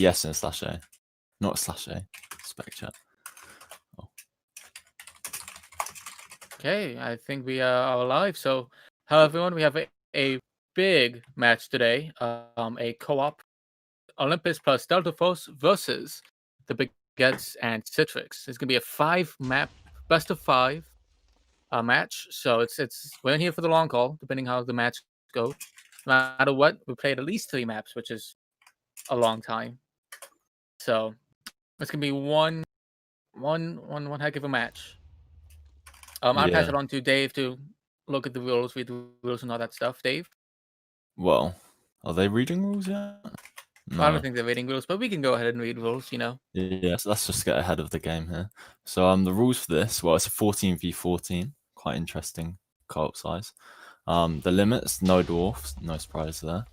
Yes and /A. Not /A. Spec chat. Oh. Okay, I think we are live. So, hello everyone. We have a big match today. A co-op Olympus plus Delta Force versus the Baguettes and Citrix. It's gonna be a 5-map best of 5 match. So we're in here for the long haul, depending how the match goes. No matter what, we played at least 3 maps, which is a long time. So it's gonna be one heck of a match. I'll pass it on to Dave to look at the rules, read the rules and all that stuff. Dave? Well, are they reading rules yet? No. I don't think they're reading rules, but we can go ahead and read rules, Yeah, so let's just get ahead of the game here. So the rules for this, well, it's a 14v14, quite interesting co-op size. The limits, no dwarfs, no surprise there.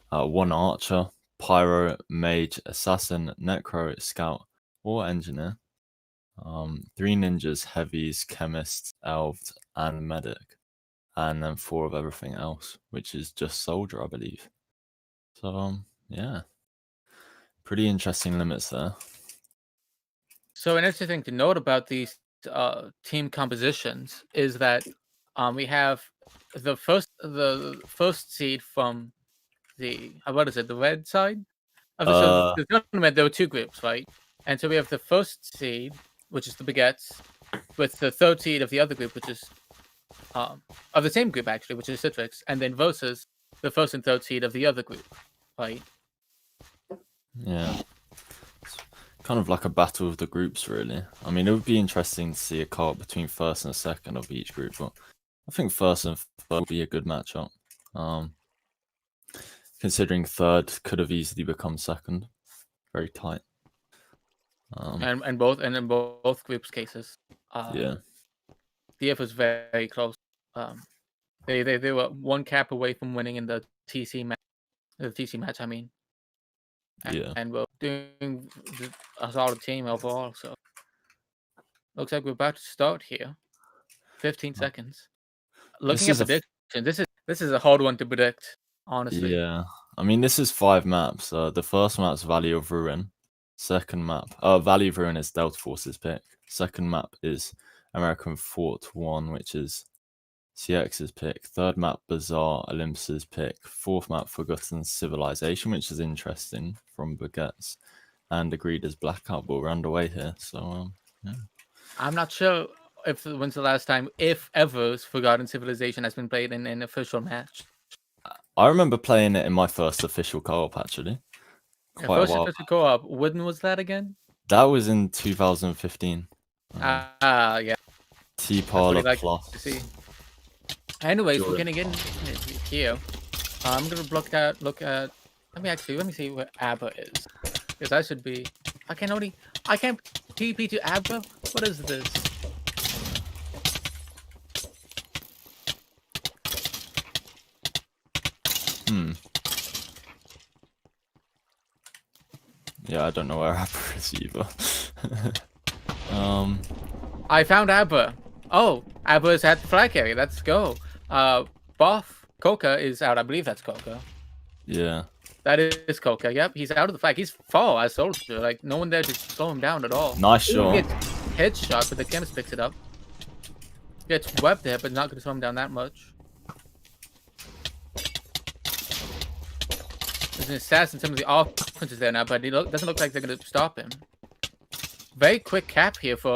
1 archer, pyro, mage, assassin, necro, scout, or engineer. 3 ninjas, heavies, chemists, elves, and medic. And then 4 of everything else, which is just soldier, I believe. So, yeah. Pretty interesting limits there. So an interesting thing to note about these team compositions is that we have the first seed from the the red side of the tournament. There were 2 groups, right? And so we have the first seed, which is the Baguettes, with the third seed of the other group, which is of the same group actually, which is Citrix, and then versus the first and third seed of the other group, right? Yeah. It's kind of like a battle of the groups, really. I mean, it would be interesting to see a co-op between first and second of each group, but I think first and third would be a good matchup. Considering third could have easily become second. Very tight. And in both groups' cases. Yeah. DF was very close. They were 1 cap away from winning in the TC match. The TC match, I mean. And we're doing a solid team overall. So looks like we're about to start here. 15 seconds. Looking at the prediction, this is a hard one to predict, honestly. Yeah. I mean, this is 5 maps. The first map's Valley of Ruin. Second map, Valley of Ruin is Delta Force's pick. Second map is American Fort 1, which is CX's pick. Third map, Bazaar, Olympus's pick. Fourth map, Forgotten Civilization, which is interesting, from Baguettes. And agreed as Blackout, but we're underway here. So, yeah. I'm not sure when's the last time, if ever, Forgotten Civilization has been played in an official match. I remember playing it in my first official co-op, actually. First official co-op. When was that again? That was in 2015. Yeah. T-Parler like Plus. To see. Anyways, we're gonna get in here. I'm gonna look at. Let me see where Abba is, because that should be. I can't TP to Abba. What is this? Yeah, I don't know where Abba is either. I found Abba. Oh, Abba is at the flag area. Let's go. Boff Coca is out. I believe that's Coca. Yeah. That is Coca. Yep, he's out of the flag. He's far as soldier. Like, no one there to slow him down at all. Nice shot. He gets headshot, but the chemist picks it up. Gets webbed there, but not going to slow him down that much. There's an assassin. Some of the offenses there now, but it doesn't look like they're going to stop him. Very quick cap here for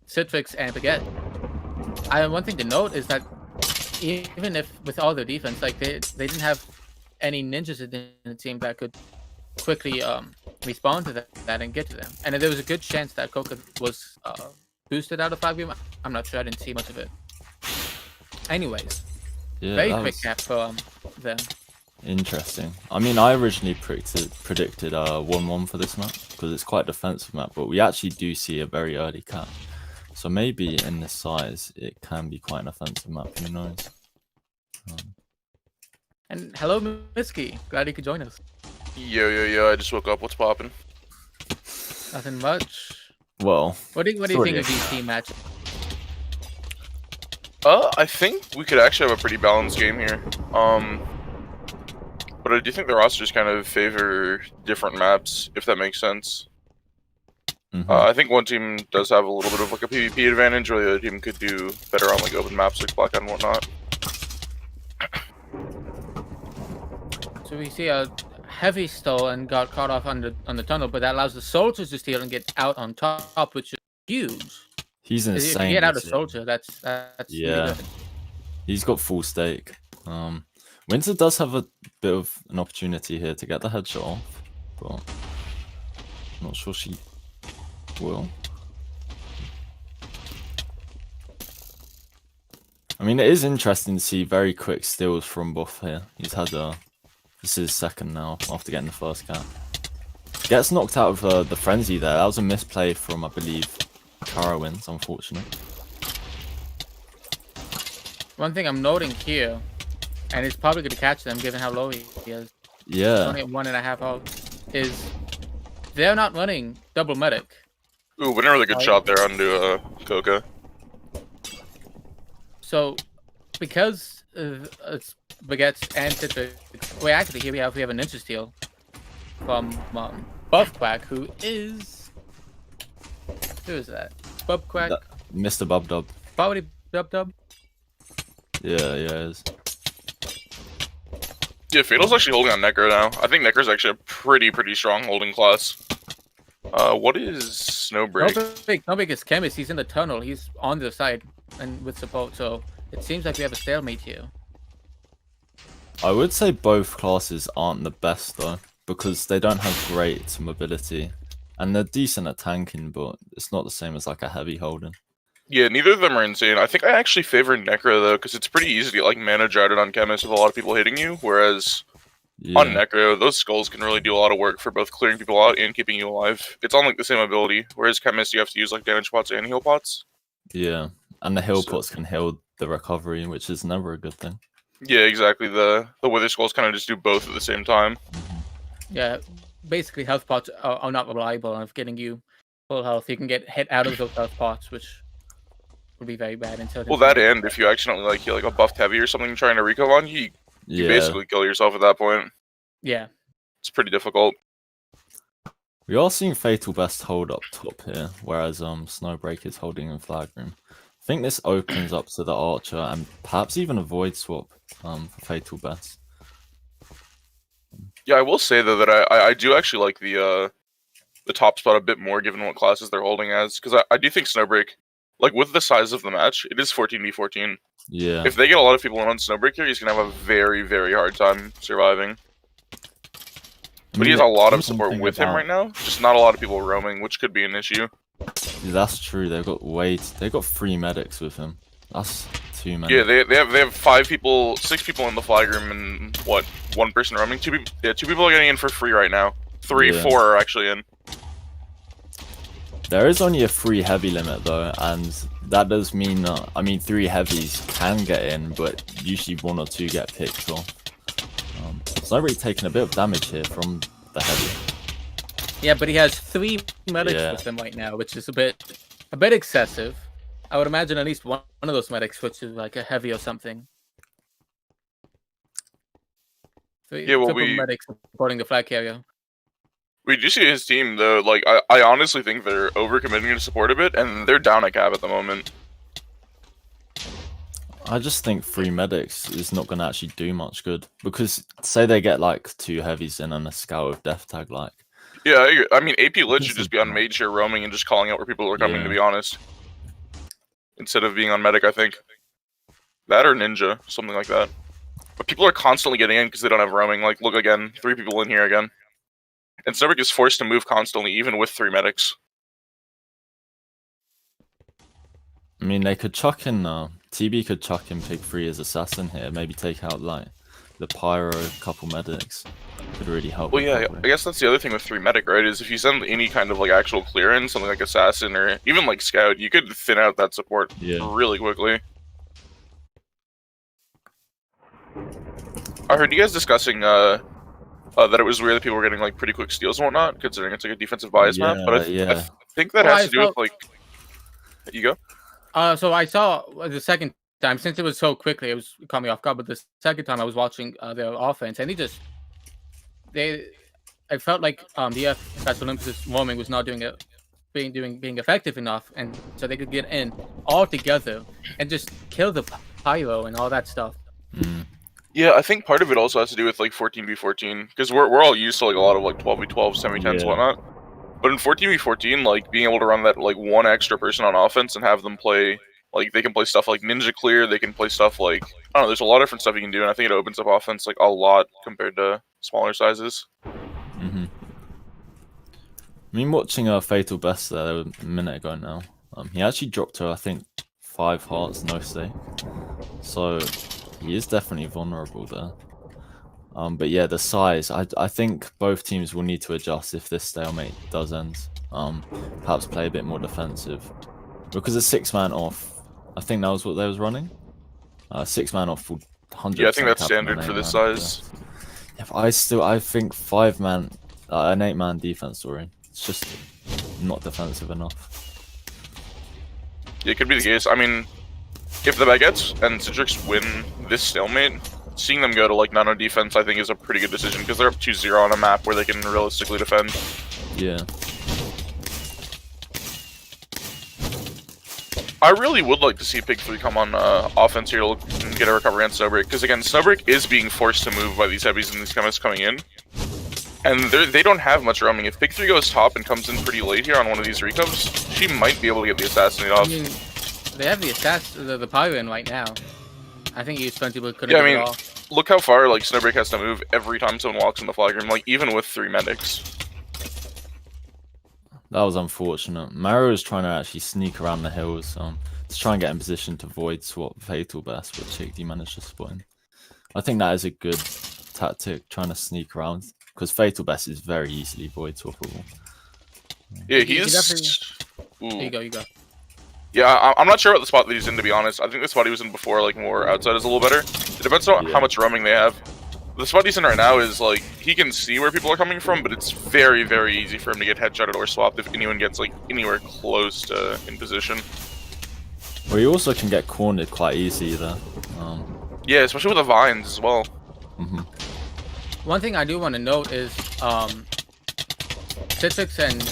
Citrix and Baguette. One thing to note is that even if with all their defense, like they didn't have any ninjas in the team that could quickly respond to that and get to them, and there was a good chance that Coca was boosted out of 5v. I'm not sure. I didn't see much of it. Anyways, yeah, very quick cap for them. Interesting. I mean, I originally predicted 1-1 for this map because it's quite a defensive map, but we actually do see a very early cap. So maybe in this size, it can be quite an offensive map. Who knows? And hello, Misky. Glad you could join us. Yo! I just woke up. What's poppin'? Nothing much. Well, what do you think of these team matches? I think we could actually have a pretty balanced game here. But I do think the rosters kind of favor different maps, if that makes sense. I think one team does have a little bit of like a PvP advantage, or the other team could do better on like open maps like Black and whatnot. So we see a heavy stole and got caught off on the tunnel, but that allows the soldiers to steal and get out on top, which is huge. He's If insane. you get out a soldier, that's yeah. really good. He's got full stake. Winter does have a bit of an opportunity here to get the headshot off, but I'm not sure she will. I mean, it is interesting to see very quick steals from Buff here. He's had this is his second now after getting the first cap. Gets knocked out of the frenzy there. That was a misplay from, I believe, Carowinds, unfortunate. One thing I'm noting here, and it's probably going to catch them given how low he is. Yeah. Only at 1.5 out, is they're not running double medic. Ooh, but a really good shot there onto Coca. So, because it's Baguettes and Citrix, wait, actually, here we have a ninja steal from Buff Quack, who is that? Bub Quack? Mr. Bub Dub. Probably Dub Dub. Yeah, it is. Yeah, Fatal's actually holding on Necro now. I think Necro's actually a pretty strong holding class. What is Snowbreak? Snowbreak is chemist. He's in the tunnel. He's on the side and with support. So it seems like we have a stalemate here. I would say both classes aren't the best though, because they don't have great mobility, and they're decent at tanking, but it's not the same as like a heavy holding. Yeah, neither of them are insane. I think I actually favor Necro though, because it's pretty easy to get like mana droughted on chemist with a lot of people hitting you, whereas on Necro, those skulls can really do a lot of work for both clearing people out and keeping you alive. It's on like the same ability, whereas chemist you have to use like damage pots and heal pots. Yeah, and the heal pots can heal the recovery, which is never a good thing. Yeah, exactly. The Wither Skulls kind of just do both at the same time. Yeah, basically health pots are not reliable of getting you full health. You can get hit out of those health pots, which would be very bad until. Well, that and if you accidentally like heal like a buffed heavy or something trying to reco on you, you basically kill yourself at that point. Yeah, it's pretty difficult. We are seeing Fatal Best hold up top here, whereas Snowbreak is holding in flag room. I think this opens up to the Archer and perhaps even a Void swap for Fatal Best. Yeah, I will say though that I do actually like the top spot a bit more given what classes they're holding as, because I do think Snowbreak, like with the size of the match, it is 14v14. Yeah. If they get a lot of people in on Snowbreak here, he's gonna have a very hard time surviving. But he has a lot of support with him right now, just not a lot of people roaming, which could be an issue. Yeah, that's true. They've got 3 medics with him. That's too many. Yeah, they have 6 people in the flag room, and what, 1 person roaming? 2 people. Yeah, 2 people are getting in for free right now. 4 are actually in. There is only a 3 heavy limit though, and that does mean I mean 3 heavies can get in, but usually 1 or 2 get picked off. Snowbreak taking a bit of damage here from the heavy. Yeah, but he has 3 medics with him right now, which is a bit excessive. I would imagine at least one of those medics switches like a heavy or something. 3 medics supporting the flag carrier. We do see his team though. Like I honestly think they're overcommitting to support a bit, and they're down at cap at the moment. I just think 3 medics is not going to actually do much good, because say they get like 2 heavies in and a scout with death tag, like. Yeah, I mean AP Lit should just be on mage here roaming and just calling out where people are coming. To be honest, instead of being on medic, I think that or ninja, something like that. But people are constantly getting in because they don't have roaming. Like, look again, 3 people in here again, and Snowbreak is forced to move constantly, even with 3 medics. I mean, they could chuck in, TB could chuck in pick 3 as assassin here, maybe take out like the pyro, couple medics, could really help. Well, yeah, I guess that's the other thing with 3 medic, right? Is if you send any kind of like actual clearance, something like assassin or even like scout, you could thin out that support really quickly. I heard you guys discussing that it was weird that people were getting like pretty quick steals and whatnot, considering it's like a defensive bias map. But I think that has to do with like. You go. So I saw the second time, since it was so quickly, it caught me off guard. But the second time I was watching their offense, and he just I felt like the FS Olympus roaming was not being effective enough, and so they could get in all together and just kill the pyro and all that stuff. Yeah, I think part of it also has to do with like 14v14 because we're all used to like a lot of like 12v12 semi-10s whatnot. But in 14v14, like being able to run that like one extra person on offense and have them play, like they can play stuff like Ninja Clear, they can play stuff like, I don't know, there's a lot of different stuff you can do, and I think it opens up offense like a lot compared to smaller sizes. I mean, watching Fatal Best there a minute ago now, he actually dropped her, I think, 5 hearts, no stake. So he is definitely vulnerable there. But yeah, the size, I think both teams will need to adjust if this stalemate does end. Perhaps play a bit more defensive. Because a 6-man off, I think that was what they was running. 6-man off would 100%. Yeah, I think that's standard for this size. Yeah, but I think 5-man, an 8-man defense story. It's just not defensive enough. Yeah, it could be the case. I mean, if the Baguettes and Citrix win this stalemate, seeing them go to like nano defense, I think, is a pretty good decision because they're up 2-0 on a map where they can realistically defend. Yeah. I really would like to see Pig 3 come on offense here and get a recovery on Snowbreak, because again, Snowbreak is being forced to move by these heavies and these chemists coming in, and they don't have much roaming. If Pig 3 goes top and comes in pretty late here on one of these recovs, she might be able to get the assassinate off. I mean, they have the pyro in right now. I think he's plenty, but couldn't Yeah, I get it mean, all. look how far like Snowbreak has to move every time someone walks in the flag room, like even with 3 medics. That was unfortunate. Mario was trying to actually sneak around the hills to try and get in position to void swap Fatal Best, but Chickdee managed to spot him. I think that is a good tactic, trying to sneak around, because Fatal Best is very easily void swappable. Yeah, You he's... Here you go, you go. Yeah, I'm not sure about the spot that he's in, to be honest. I think the spot he was in before, like, more outside is a little better. It depends on how much roaming they have. The spot he's in right now is, like, he can see where people are coming from, but it's very, very easy for him to get headshotted or swapped if anyone gets, like, anywhere close to in position. Well, he also can get cornered quite easily there. Yeah, especially with the vines as well. One thing I do want to note is Citrix and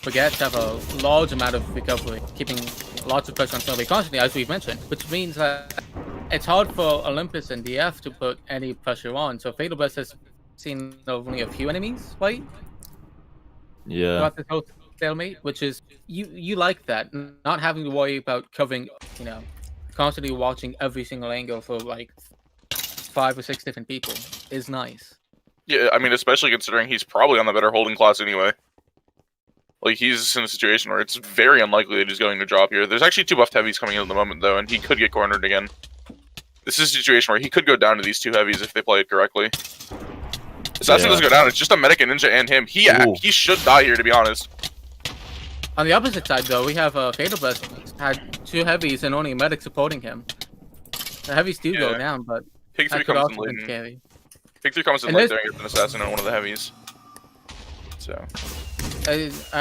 Baguettes have a large amount of recovery, keeping lots of pressure on Snowbreak constantly, as we've mentioned, which means that it's hard for Olympus and DF to put any pressure on. So Fatal Best has seen only a few enemies, right? Yeah. Throughout this whole stalemate, which is you like that, not having to worry about covering, constantly watching every single angle for like 5 or 6 different people is nice. Yeah, I mean, especially considering he's probably on the better holding class anyway. Like, he's in a situation where it's very unlikely that he's going to drop here. There's actually 2 buffed heavies coming in at the moment, though, and he could get cornered again. This is a situation where he could go down to these 2 heavies if they play it correctly. Assassin doesn't go down, it's just a medic, a ninja, and him. He should die here, to be honest. On the opposite side, though, we have Fatal Best had 2 heavies and only a medic supporting him. The heavies do go down, but Pig 3 that could comes also in been late. scary. Pig 3 comes in late there and gets an assassin on one of the heavies. So...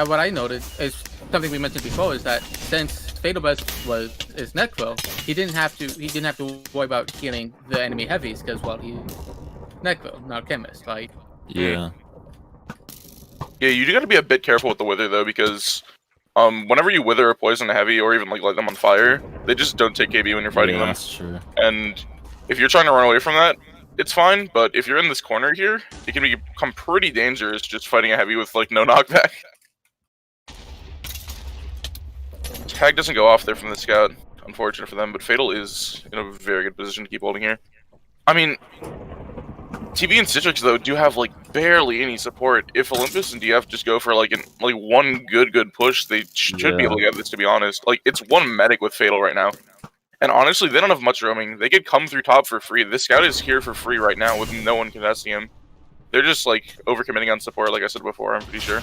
what I noticed is something we mentioned before, is that since Fatal Best is Necro, he didn't have to worry about healing the enemy heavies because, well, he's Necro, not chemist, right? Yeah. Yeah, you do got to be a bit careful with the wither though, because whenever you wither or poison a heavy or even like light them on fire, they just don't take KB when you're fighting them. That's true. And if you're trying to run away from that, it's fine, but if you're in this corner here, it can become pretty dangerous just fighting a heavy with, like, no knockback. Tag doesn't go off there from the scout. Unfortunate for them, but Fatal is in a very good position to keep holding here. I mean, TB and Citrix, though, do have, like, barely any support. If Olympus and DF just go for, like, one good push, they should be able to get this, to be honest. Like, it's 1 medic with Fatal right now. And honestly, they don't have much roaming. They could come through top for free. This scout is here for free right now with no one contesting him. They're just, like, overcommitting on support, like I said before, I'm pretty sure.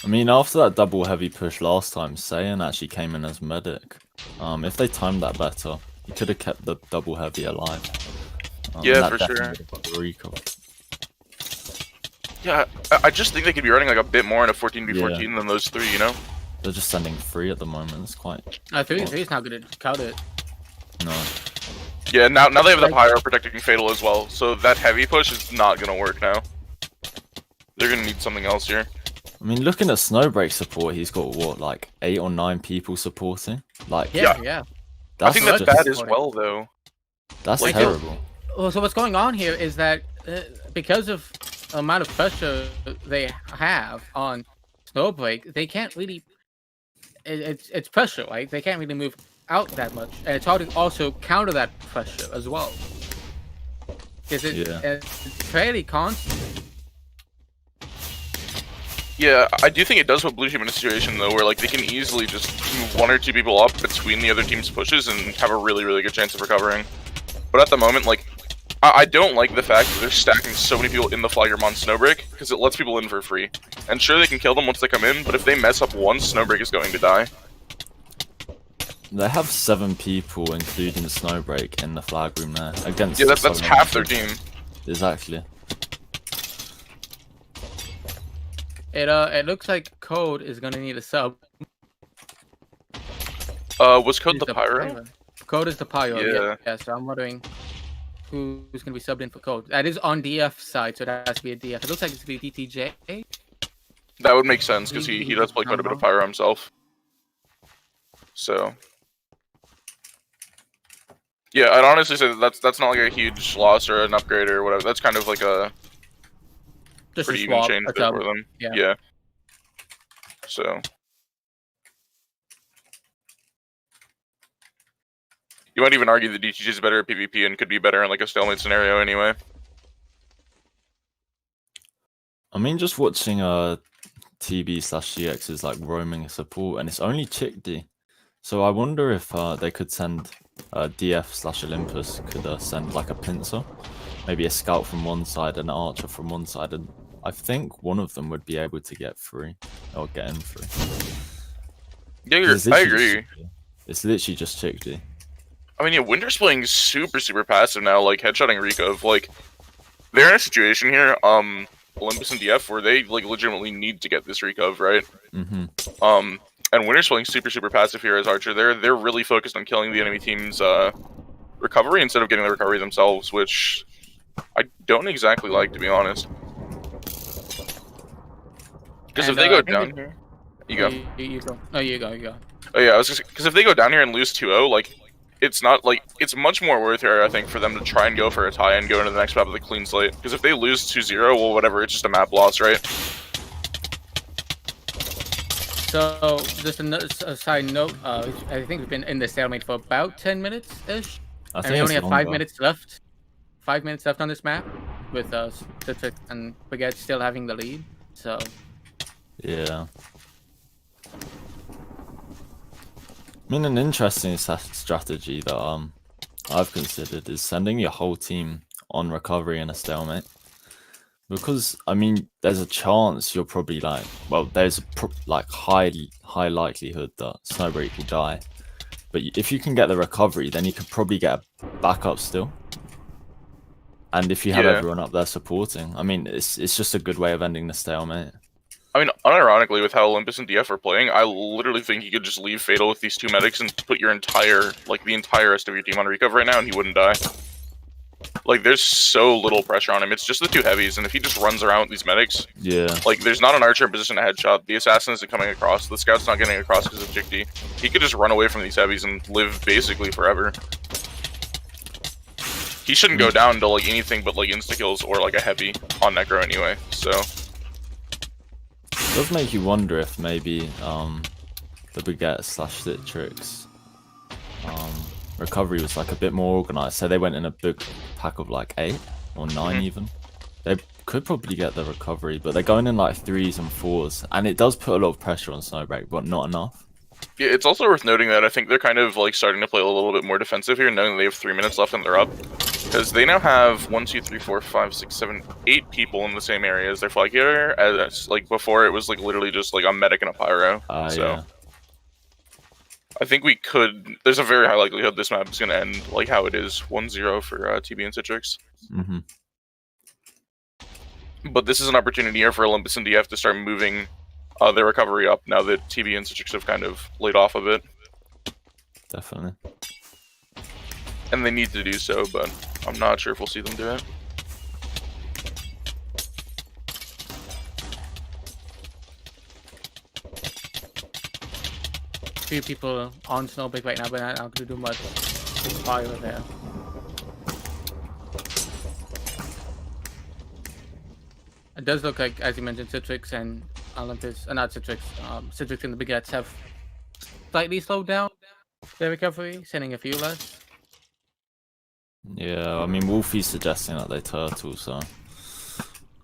I mean, after that double heavy push last time, Saiyan actually came in as medic. If they timed that better, he could have kept the double heavy alive. Yeah, for sure. Yeah, I just think they could be running, like, a bit more in a 14v14 than those 3, you know? They're just sending 3 at the moment. It's quite... 3 is not going to count it. No. Yeah, now they have the pyro protecting Fatal as well, so that heavy push is not gonna work now. They're gonna need something else here. I mean, looking at Snowbreak support, he's got what, like 8 or 9 people supporting. Like, Yeah. I think that's just- bad as well, though. That's Like, terrible. Well, so what's going on here is that because of the amount of pressure they have on Snowbreak, they can't really. It's pressure, right? They can't really move out that much, and it's hard to also counter that pressure as well. Because it's fairly constant. Yeah, I do think it does put Blue Team in a situation, though, where like they can easily just move 1 or 2 people up between the other team's pushes and have a really, really good chance of recovering. But at the moment, like, I don't like the fact that they're stacking so many people in the Flagger on Snowbreak, because it lets people in for free. And sure, they can kill them once they come in, but if they mess up once, Snowbreak is going to die. They have 7 people, including Snowbreak, in the flag room there. Against Yeah, that's half their team. Exactly. It looks like Code is gonna need a sub. Was Code the Pyro? Code is the Pyro. Yeah. Yeah. So I'm wondering who's gonna be subbed in for Code. That is on DF side, so that has to be a DF. It looks like it's gonna be DTJ. That would make sense, because he does play quite a bit of Pyro himself. So... yeah, I'd honestly say that's not like a huge loss or an upgrade or whatever. That's kind of like a Just pretty a even swap. change A there sub. for them. Yeah. Yeah. So... you might even argue that DTG is better at PvP and could be better in like a stalemate scenario anyway. I mean, just watching TB/GX is like roaming support, and it's only Chickd. So I wonder if they could send DF/Olympus could send like a pincer, maybe a scout from one side and an archer from one side, and I think one of them would be able to get free or get in free. Yeah, I agree. It's literally just Chickd. I mean, yeah, Winter's playing super passive now, like headshotting Recove. Like, they're in a situation here, Olympus and DF, where they like legitimately need to get this Recove, right? Mm-hmm. And Winter's playing super passive here as Archer. They're really focused on killing the enemy team's recovery instead of getting the recovery themselves, which I don't exactly like, to be honest. Because if they go down here, you go. You go. No, you go. Oh yeah, I was just because if they go down here and lose 2-0, like it's not like it's much more worth it, I think, for them to try and go for a tie and go into the next map with a clean slate. Because if they lose 2-0, well, whatever, it's just a map loss, right? So, just a side note, I think we've been in the stalemate for about 10 minutes-ish. I think And we only it's have 5 longer. minutes left. 5 minutes left on this map, with Citrix and Baguettes still having the lead. So, Yeah. I mean, an interesting strategy that I've considered is sending your whole team on recovery in a stalemate. Because, I mean, there's a chance you're probably like, well, there's a high likelihood that Snowbreak will die. But if you can get the recovery, then you could probably get a backup still. And if you have everyone up there supporting, I mean, it's just a good way of ending the stalemate. I mean, unironically, with how Olympus and DF are playing, I literally think you could just leave Fatal with these 2 medics and put your entire, like, the entire rest of your team on Recove right now, and he wouldn't die. Like, there's so little pressure on him. It's just the 2 heavies, and if he just runs around with these medics, like, there's not an archer in position to headshot. The assassin isn't coming across. The scout's not getting across because of Chickd. He could just run away from these heavies and live basically forever. He shouldn't go down to, like, anything but, like, insta-kills or, like, a heavy on Necro anyway, so... It does make you wonder if maybe the Baguettes/Citrix recovery was like a bit more organized. So they went in a big pack of like 8 or 9 even. They could probably get the recovery, but they're going in like 3s and 4s, and it does put a lot of pressure on Snowbreak, but not enough. Yeah, it's also worth noting that I think they're kind of like starting to play a little bit more defensive here, knowing they have 3 minutes left and they're up. Because they now have 1, 2, 3, 4, 5, 6, 7, 8 people in the same area as their flag carrier. As like before, it was like literally just like a medic and a pyro. So Yeah. I think we could. There's a very high likelihood this map is going to end like how it is, 1-0 for TB and Citrix. Mm-hmm. But this is an opportunity here for Olympus and DF to start moving their recovery up now that TB and Citrix have kind of laid off a bit. Definitely. And they need to do so, but I'm not sure if we'll see them do it. Few people on Snowbake right now, but not going to do much. It's fire there. It does look like, as you mentioned, Citrix and Olympus, not Citrix, Citrix and the Baguettes have slightly slowed down their recovery, sending a few less. Yeah, I mean, Wolfie's suggesting that they turtle, so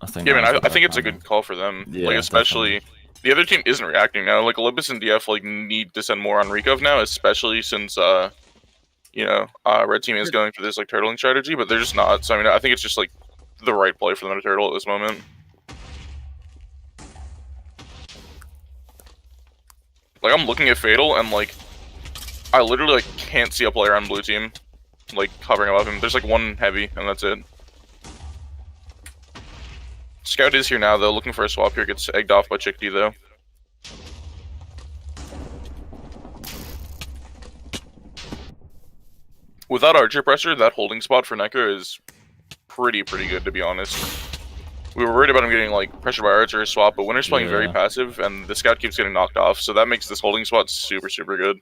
I think. Yeah, man, that's what I think they're it's a planning. good call for them. Yeah, like, especially the other team isn't reacting now. Like, Olympus and DF like need to send more on Recov now, especially since you know, red team is going for this like turtling strategy, but they're just not. So I mean, I think it's just like the right play for them to turtle at this moment. Like, I'm looking at Fatal and like I literally like can't see a player on blue team like hovering above him. There's like one heavy and that's it. Scout is here now though, looking for a swap here. Gets egged off by Chickadee though. Without Archer pressure, that holding spot for Necker is pretty good to be honest. We were worried about him getting like pressured by Archer or swap, but Winter's playing very passive and the Scout keeps getting knocked off, so that makes this holding spot super good.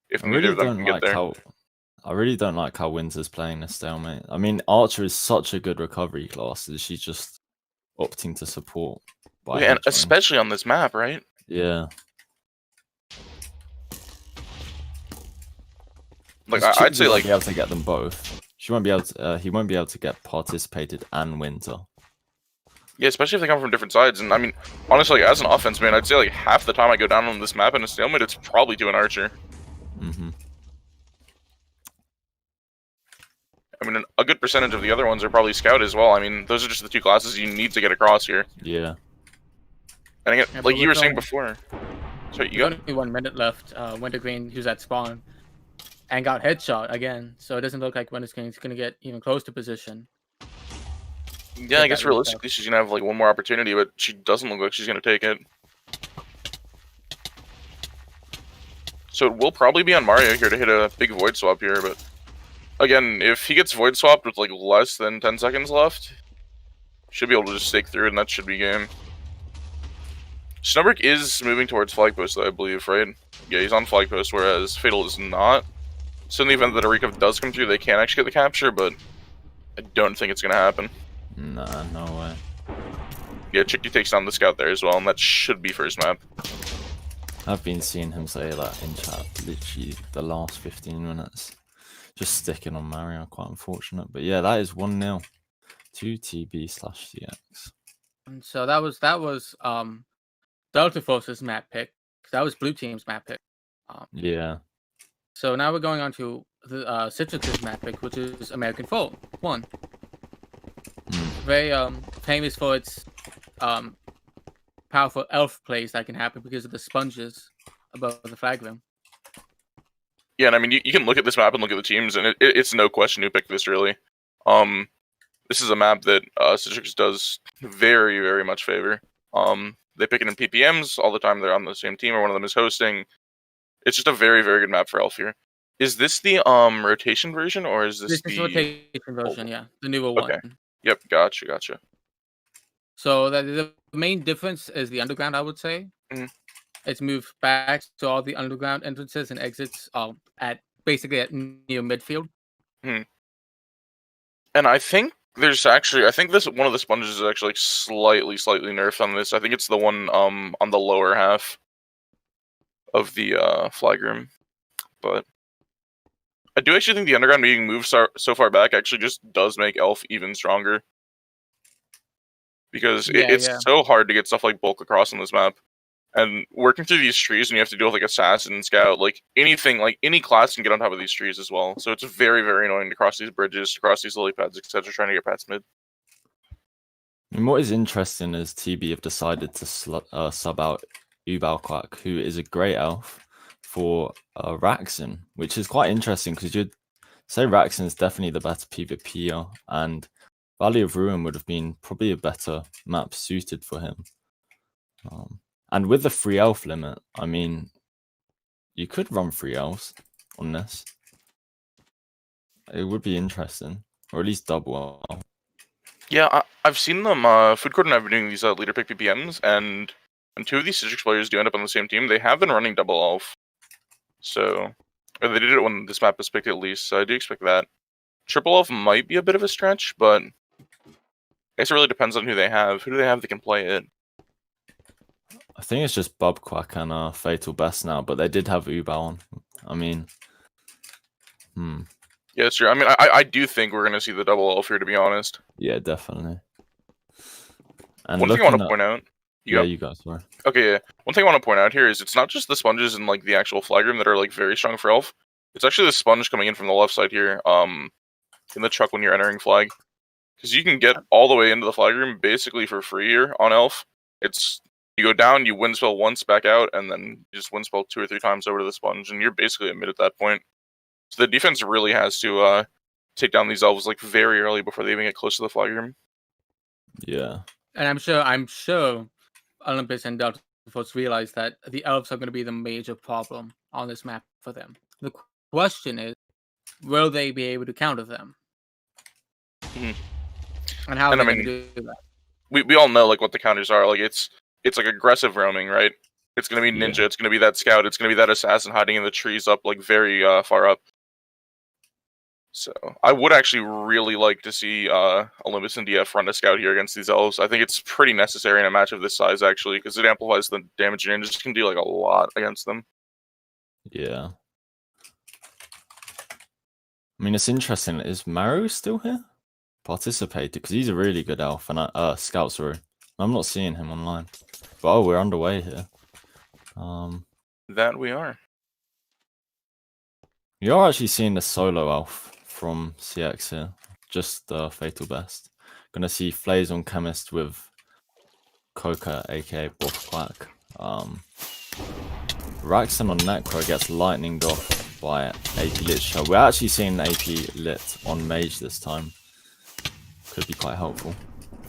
If neither of them can get there. I really don't like how Winter's playing this stalemate. I mean, Archer is such a good recovery class. She's just opting to support. Yeah, and especially on this map, right? Yeah. Like I'd say, like, be able to get them both. She won't be able to. He won't be able to get participated and Winter. Yeah, especially if they come from different sides. And I mean, honestly, like, as an offense man, I'd say like half the time I go down on this map in a stalemate, it's probably to an Archer. Mm-hmm. I mean, a good percentage of the other ones are probably Scout as well. I mean, those are just the two classes you need to get across here. Yeah. And again, like you were saying before. Sorry, you got only 1 minute left. Wintergreen, who's at spawn, and got headshot again. So it doesn't look like Wintergreen's going to get even close to position. Yeah, I guess realistically she's gonna have like one more opportunity, but she doesn't look like she's gonna take it. So it will probably be on Mario here to hit a big void swap here, but again, if he gets void swapped with like less than 10 seconds left, should be able to just stake through it, and that should be game. Snowbrick is moving towards flag post though, I believe, right? Yeah, he's on flag post, whereas Fatal is not. So in the event that a recov does come through, they can actually get the capture, but I don't think it's gonna happen. Nah, no way. Yeah, Chickadee takes down the Scout there as well, and that should be first map. I've been seeing him say that in chat literally the last 15 minutes. Just sticking on Mario, quite unfortunate. But yeah, that is 1-0 to TB/CX. And so that was Delta Force's map pick. That was blue team's map pick. Yeah. So now we're going on to the Citrix's map pick, which is American Fold 1. Very famous for its powerful elf plays that can happen because of the sponges above the flag rim. Yeah, and I mean, you can look at this map and look at the teams, and it's no question who picked this, really. This is a map that Citrix does very much favor. They pick it in PPMs all the time. They're on the same team, or one of them is hosting. It's just a very good map for elf here. Is this the rotation version, or is this the rotation version? Yeah, the newer one. Okay. Yep, gotcha. So the main difference is the underground, I would say. It's moved back to all the underground entrances and exits at basically at near midfield. And I think there's actually, I think this one of the sponges is actually like slightly nerfed on this. I think it's the one on the lower half of the flag room. But I do actually think the underground being moved so far back actually just does make elf even stronger. Because it's so hard to get stuff like bulk across on this map. And working through these trees, and you have to deal with like assassin and scout, like anything, like any class can get on top of these trees as well. So it's very annoying to cross these bridges, to cross these lily pads, etc., trying to get past mid. And what is interesting is TB have decided to sub out Ubalquack, who is a great elf, for Raxon, which is quite interesting because you'd say Raxon is definitely the better PvPer, and Valley of Ruin would have been probably a better map suited for him. And with the free elf limit, I mean, you could run free elves on this. It would be interesting, or at least double elf. Yeah, I've seen them. Food Court and I've been doing these leader pick PPMs, and when two of these Citrix players do end up on the same team, they have been running double elf. So, or they did it when this map was picked at least. So I do expect that. Triple elf might be a bit of a stretch, but I guess it really depends on who they have. Who do they have that can play it? I think it's just Bubquack and Fatal Best now, but they did have Ubao on. I mean, Yeah, that's true. I mean, I do think we're gonna see the double elf here, to be honest. Yeah, definitely. And One thing I want to point out. You guys were. Okay, yeah. One thing I want to point out here is it's not just the sponges in like the actual flag room that are like very strong for elf. It's actually the sponge coming in from the left side here, in the truck when you're entering flag, because you can get all the way into the flag room basically for free here on elf. It's you go down, you wind spell once, back out, and then you just wind spell 2 or 3 times over to the sponge, and you're basically at mid at that point. So the defense really has to take down these elves like very early before they even get close to the flag room. Yeah. And I'm sure Olympus and Delta Force realize that the elves are going to be the major problem on this map for them. The question is, will they be able to counter them? Mm-hmm. And how are they going to do that? We all know like what the counters are. Like it's like aggressive roaming, right? It's going to be ninja. Yeah. It's going to be that scout. It's going to be that assassin hiding in the trees up like very far up. So I would actually really like to see Olympus and DF run a scout here against these elves. I think it's pretty necessary in a match of this size, actually, because it amplifies the damage your ninjas can do like a lot against them. Yeah. I mean, it's interesting. Is Maru still here? Participated, because he's a really good elf and scout. Sorry, I'm not seeing him online. But oh, we're underway here. That we are. You're actually seeing the solo elf from CX here, just Fatal Best. Gonna see Flays on Chemist with Coca, aka Buffquack. Raxon on Necro gets lightninged off by AP Lit. We're actually seeing AP Lit on Mage this time. Could be quite helpful.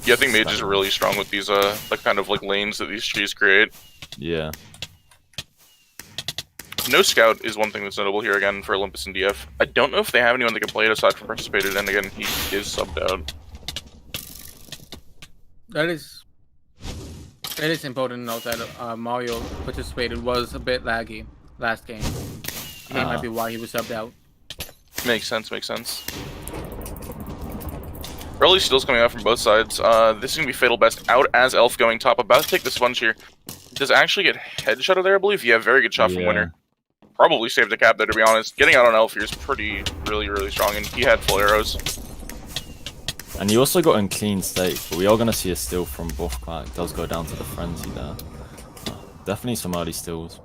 Yeah, I think Mage is really strong with these the kind of like lanes that these trees create. Yeah. No scout is one thing that's notable here again for Olympus and DF. I don't know if they have anyone that can play it aside from participated, and again, he is subbed out. It is important to note that Mario participated was a bit laggy last game. That might be why he was subbed out. Makes sense, makes sense. Early steals coming out from both sides. This is going to be Fatal Best out as Elf going top. About to take the sponge here. Does actually get headshot there, I believe? Yeah, very good shot from Winner. Probably saved the cap there, to be honest. Getting out on Elf here is really strong, and he had full arrows. And you also got in clean state, but we are going to see a steal from Buffquack. Does go down to the frenzy there. Definitely some early steals.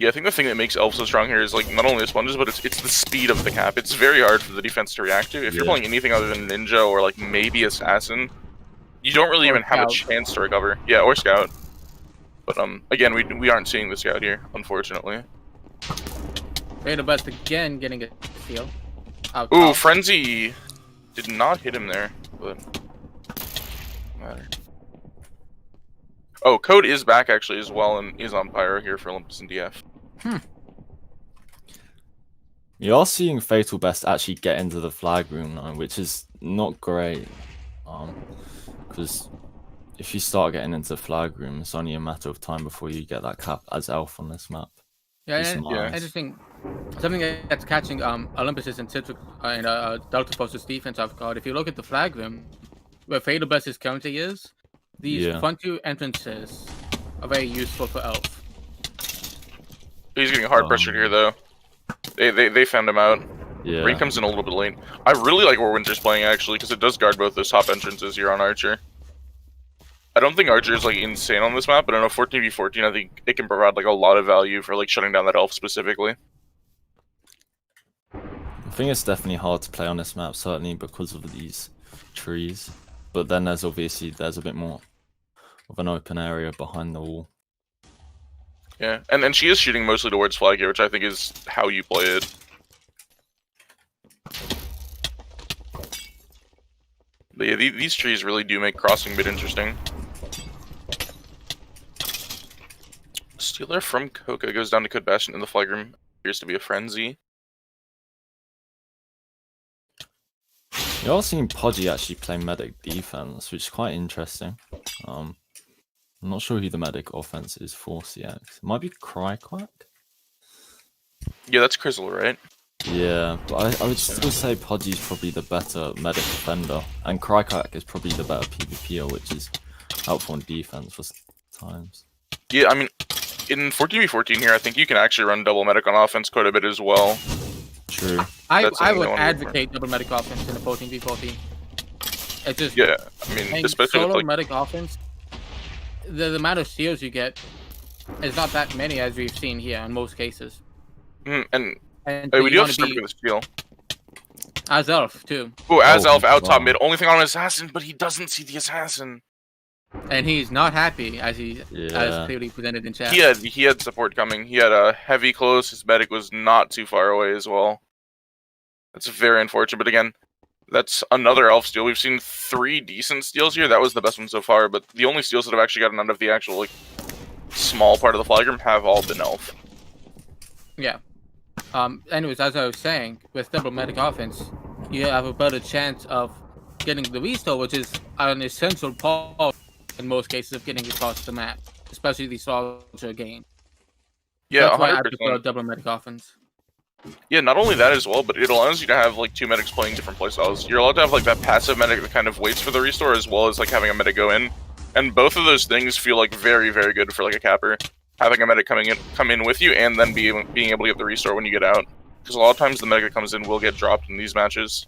Yeah, I think the thing that makes Elf so strong here is like not only the sponges, but it's the speed of the cap. It's very hard for the defense to react to. If you're playing anything other than Ninja or like maybe Assassin, you don't really even have a chance to recover. Yeah, or Scout. But again, we aren't seeing the Scout here, unfortunately. Fatal Best again getting a steal. Ooh, Frenzy did not hit him there, but matter. Oh, Code is back actually as well, and is on Pyro here for Olympus and DF. You are seeing Fatal Best actually get into the flag room now, which is not great. Because if you start getting into the flag room, it's only a matter of time before you get that cap as Elf on this map. Yeah, interesting. Something that's catching Olympus and Citrix and Delta Force's defense off guard. If you look at the flag room, where Fatal Best's county is, these front two entrances are very useful for Elf. He's getting hard pressured here, though. They found him out. Yeah. Rain comes in a little bit late. I really like where Winter's playing, actually, because it does guard both those top entrances here on Archer. I don't think Archer is like insane on this map, but on a 14v14, I think it can provide like a lot of value for like shutting down that Elf specifically. I think it's definitely hard to play on this map, certainly because of these trees. But then there's a bit more of an open area behind the wall. Yeah, and then she is shooting mostly towards flag here, which I think is how you play it. But yeah, these trees really do make crossing a bit interesting. Stealer from Coca goes down to Code Bastion in the flag room. Appears to be a frenzy. You're also seeing Podgy actually play medic defense, which is quite interesting. I'm not sure who the medic offense is for CX. It might be Cryquack. Yeah, that's Crizzle, right? Yeah, but I would still say Podgy's probably the better medic defender, and Cryquack is probably the better PvPer, which is helpful in defense for times. Yeah, I mean, in 14v14 here, I think you can actually run double medic on offense quite a bit as well. True. I would advocate double medic offense in a 14v14. It's just yeah. I mean, especially solo with, like, medic offense. The amount of steals you get is not that many as we've seen here in most cases. And so we do have somebody with a steal. As Elf too. Oh, as Elf out top wow. mid. Only thing on assassin, but he doesn't see the assassin. And he's not happy as he as clearly presented in chat. He had support coming. He had a heavy close. His medic was not too far away as well. That's very unfortunate. But again, that's another Elf steal. We've seen 3 decent steals here. That was the best one so far. But the only steals that have actually gotten out of the actual small part of the flagram have all been Elf. Yeah. Anyways, as I was saying, with double medic offense, you have a better chance of getting the restore, which is an essential part in most cases of getting across the map, especially these larger games. Yeah, that's why 100%. I prefer double medic offense. Yeah, not only that as well, but it allows you to have 2 medics playing different playstyles. You're allowed to have that passive medic that kind of waits for the restore, as well as having a medic go in. And both of those things feel very, very good for a capper. Having a medic come in with you, and then being able to get the restore when you get out. Because a lot of times the medic that comes in will get dropped in these matches.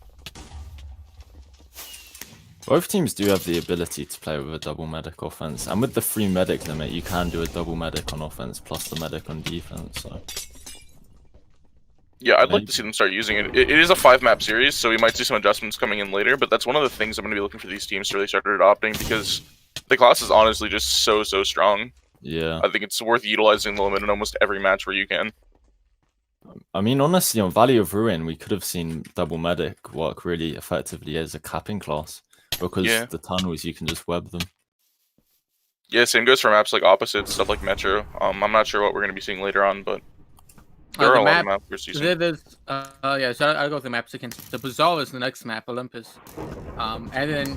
Both teams do have the ability to play with a double medic offense, and with the free medic limit, you can do a double medic on offense plus the medic on defense. So. Yeah, I'd like to see them start using it. It is a 5-map series, so we might see some adjustments coming in later, but that's one of the things I'm going to be looking for these teams to really start adopting, because the class is honestly just so strong. Yeah. I think it's worth utilizing the limit in almost every match where you can. I mean, honestly, on Valley of Ruin, we could have seen double medic work really effectively as a capping class, because the tunnels, you can just web them. Yeah, same goes for maps like Opposites, stuff like Metro. I'm not sure what we're going to be seeing later on, but there are a lot of maps we're seeing. Yeah, so I'll go with the maps again. The Bazaar is the next map, Olympus. And then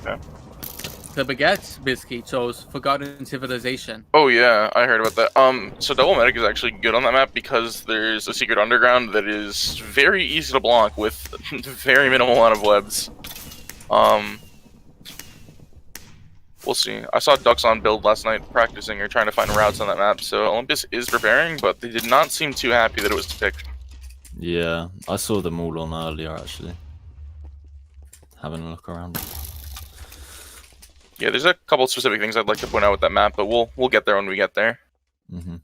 the Baguettes basically chose Forgotten Civilization. Oh yeah, I heard about that. So double medic is actually good on that map because there's a secret underground that is very easy to block with very minimal amount of webs. We'll see. I saw Ducks on build last night practicing or trying to find routes on that map, so Olympus is preparing, but they did not seem too happy that it was picked. Yeah, I saw them all on earlier actually. Having a look around. Yeah, there's a couple specific things I'd like to point out with that map, but we'll get there when we get there. Mm-hmm.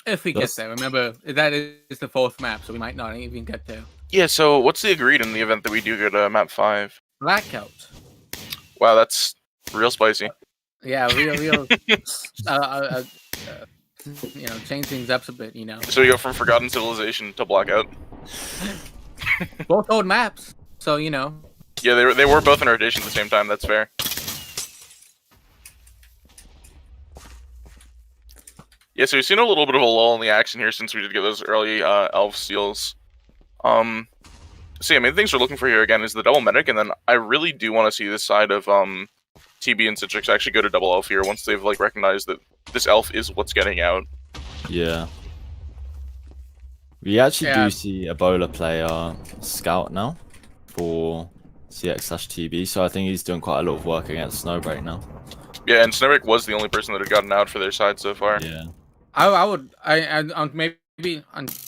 If we get there, remember that is the 4th map, so we might not even get there. Yeah, so what's the agreed in the event that we do go to map 5? Blackout. Wow, that's real spicy. Yeah, real. Change things up a bit, So we go from Forgotten Civilization to Blackout. Both old maps, so Yeah, they were both in rotation at the same time. That's fair. Yeah, so we've seen a little bit of a lull in the action here since we did get those early elf steals. So yeah, main things we're looking for here again is the double medic, and then I really do want to see this side of TB and Citrix actually go to double elf here once they've recognized that this elf is what's getting out. Yeah. We actually do see Ebola play Scout now for CX/TB, so I think he's doing quite a lot of work against Snowbreak now. Yeah, and Snowbreak was the only person that had gotten out for their side so far. Yeah. I would maybe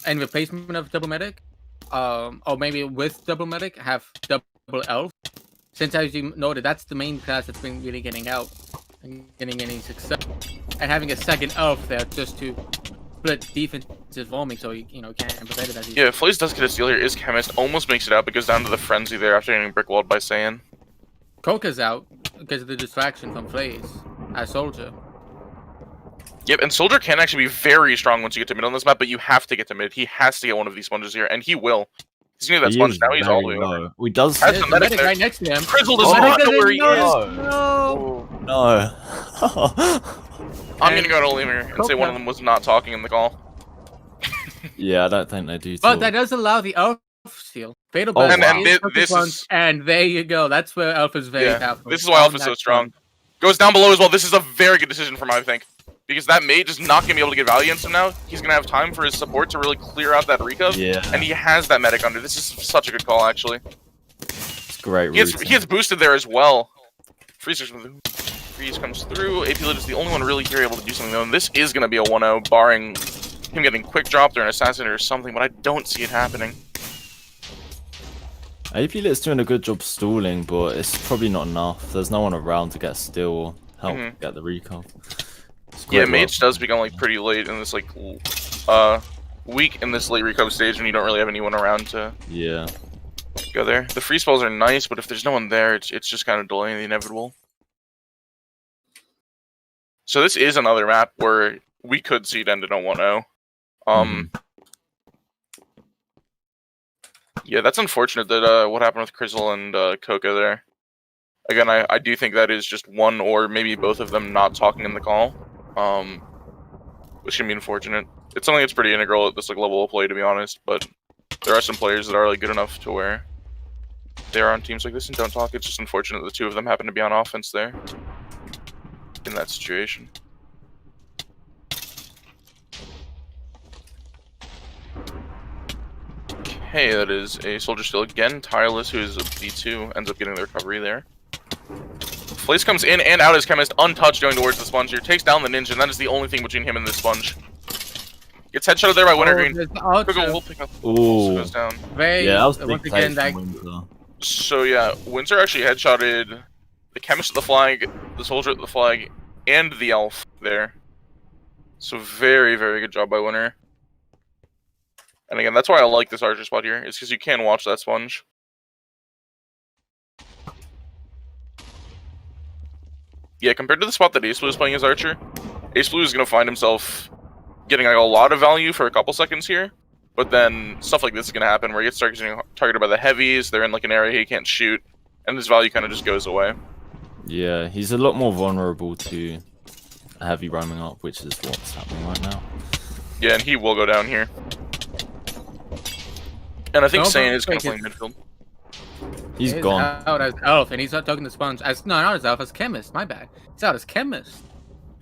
in replacement of double medic, or maybe with double medic have double elf, since as you noted that's the main class that's been really getting out and getting any success, and having a second elf there just to split defensive roaming, so you can't prevent it as easy. Yeah, Flaze does get a steal here. Is Chemist almost makes it out, but goes down to the Frenzy there after getting brickwalled by Saiyan. Coca's out because of the distraction from Flaze as Soldier. Yep, and Soldier can actually be very strong once you get to mid on this map, but you have to get to mid. He has to get one of these sponges here, and he will. He's gonna get that sponge now. He's all the way over. We does has the medic right next to him. Crizzle does not know where he is. No. I'm gonna go to Lemur and say one of them was not talking in the call. Yeah, I don't think they do. But that does allow the elf steal. Fatal Oh, Burst. wow. And this is and there you go. That's where Alpha's very powerful. This is why Alpha's so strong. Goes down below as well. This is a very good decision for him, I think. Because that mage is not going to be able to get value against him now. He's going to have time for his support to really clear out that recov. Yeah. And he has that medic under. This is such a good call, actually. It's great. He gets boosted there as well. Freeze comes through. AP Lit is the only one really here able to do something, though. And this is going to be a 1-0, barring him getting quick dropped or an assassin or something, but I don't see it happening. AP Lit's doing a good job stalling, but it's probably not enough. There's no one around to get still or help get the recall. Yeah, Mage does become like pretty late in this like weak in this late recov stage when you don't really have anyone around to go there. The free spells are nice, but if there's no one there, it's just kind of delaying the inevitable. So this is another map where we could see it end in a 1-0. Yeah, that's unfortunate that what happened with Crizzle and Coca there. Again, I do think that is just one or maybe both of them not talking in the call, which can be unfortunate. It's something that's pretty integral at this like level of play, to be honest. But there are some players that are like good enough to where they are on teams like this and don't talk. It's just unfortunate the two of them happen to be on offense there in that situation. Okay, that is a soldier still again. Tireless, who is a B2, ends up getting the recovery there. Flace comes in and out as Chemist, untouched, going towards the sponge here. Takes down the ninja, and that is the only thing between him and the sponge. Gets headshotted there by Wintergreen. Google will pick up. Ooh. Goes down. Yeah, that was big play from Windsor. So yeah, Windsor actually headshotted the Chemist at the flag, the soldier at the flag, and the elf there. So very, very good job by Winter. And again, that's why I like this archer spot here, is because you can watch that sponge. Yeah, compared to the spot that Ace Blue is playing as archer, Ace Blue is going to find himself getting like a lot of value for a couple seconds here, but then stuff like this is going to happen where he gets targeted by the heavies, they're in like an area he can't shoot, and his value kind of just goes away. Yeah, he's a lot more vulnerable to a heavy roaming up, which is what's happening right now. Yeah, and he will go down here. And I think Sane is going to play midfield. He's gone. Out as elf, and he's not talking to sponge. Not as elf, as chemist. My bad. He's out as chemist.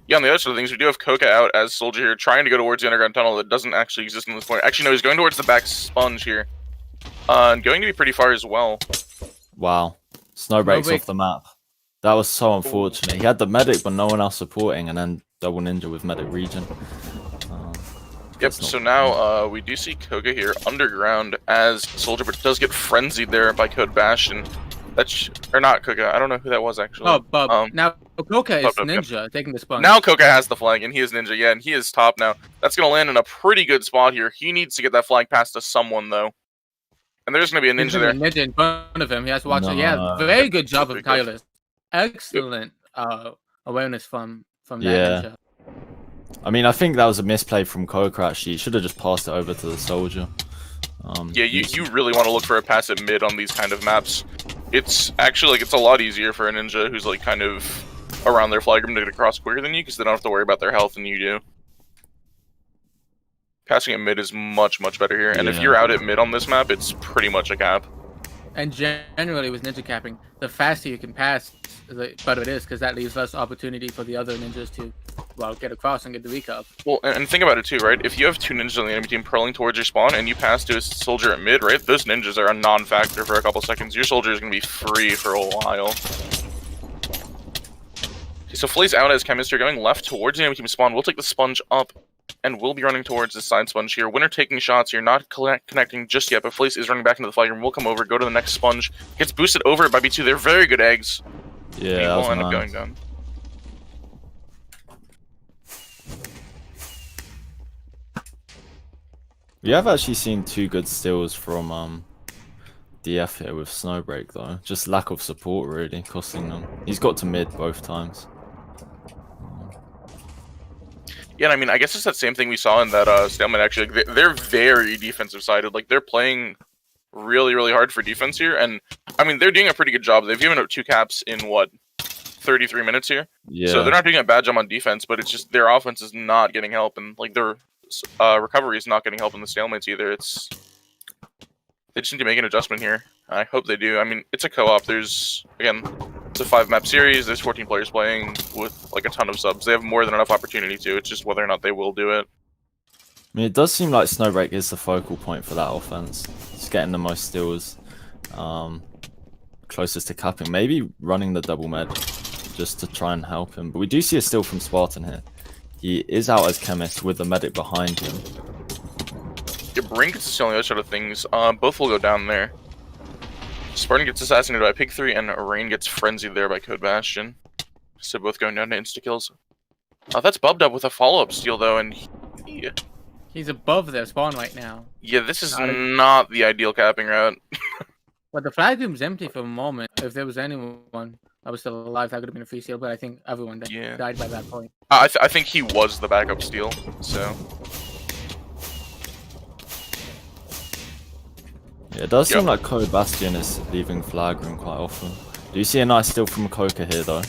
Yeah, on the other side of things, we do have Coca out as soldier here, trying to go towards the underground tunnel that doesn't actually exist in this point. Actually, no, he's going towards the back sponge here, and going to be pretty far as well. Wow, snow breaks off the map. That was so unfortunate. He had the medic, but no one else supporting, and then double ninja with medic region. Yep, so now we do see Koga here underground as soldier, but does get frenzied there by Code Bastion. That's or not Koga. I don't know who that was actually. Oh, Bub. Now Koga is ninja taking the sponge. Now Koga has the flag and he is ninja. Yeah, and he is top now. That's gonna land in a pretty good spot here. He needs to get that flag past to someone though. And there's gonna be a ninja there. Ninja in front of him. He has to watch it. Yeah, very good job of Tyler. Excellent awareness from that ninja. I mean, I think that was a misplay from Koka, actually. He should have just passed it over to the soldier. Yeah, you really want to look for a pass at mid on these kind of maps. It's actually, like, it's a lot easier for a ninja who's, like, kind of around their flag room to get across quicker than you, because they don't have to worry about their health than you do. Passing at mid is much, much better here. And if you're out at mid on this map, it's pretty much a cap. And generally with ninja capping, the faster you can pass, the better it is, because that leaves less opportunity for the other ninjas to, well, get across and get the recap. Well, and think about it too, right? If you have two ninjas on the enemy team purling towards your spawn and you pass to a soldier at mid, right? Those ninjas are a non-factor for a couple seconds. Your soldier is going to be free for a while. Okay, so Flay's out as Chemist. You're going left towards the enemy team spawn. We'll take the sponge up. And we'll be running towards the side sponge here. Winner taking shots. You're not connecting just yet, but Flace is running back into the flag room. We'll come over, go to the next sponge. Gets boosted over by B2. They're very good eggs. Yeah, that will end up going down. We have actually seen two good steals from DF here with Snowbreak, though. Just lack of support, really, costing them. He's got to mid both times. Yeah, I mean, I guess it's that same thing we saw in that stalemate, actually. Like, they're very defensive-sided. Like, they're playing really, really hard for defense here. And, I mean, they're doing a pretty good job. They've given up 2 caps in, what, 33 minutes here? Yeah. So they're not doing a bad job on defense, but it's just their offense is not getting help. And, like, their recovery is not getting help in the stalemates either. It's They just need to make an adjustment here. I hope they do. I mean, it's a co-op. There's, again, it's a 5-map series. There's 14 players playing with, like, a ton of subs. They have more than enough opportunity to. It's just whether or not they will do it. I mean, it does seem like Snowbreak is the focal point for that offense. Just getting the most steals, closest to capping. Maybe running the double med just to try and help him. But we do see a steal from Spartan here. He is out as Chemist with the medic behind him. Yeah, Brain gets to see on the other side of things. Both will go down there. Spartan gets assassinated by Pig 3, and Rain gets frenzied there by Code Bastion. So both going down to insta-kills. That's Bubbed Up with a follow-up steal, though, and he's above their spawn right now. yeah, this is not the ideal capping route. But the flag room's empty for a moment. If there was anyone that was still alive, that could have been a free steal, but I think everyone died by that point. I think he was the backup steal, so... Yeah, it does seem like Code Bastion is leaving flag room quite often. Do you see a nice steal from Coca here, though?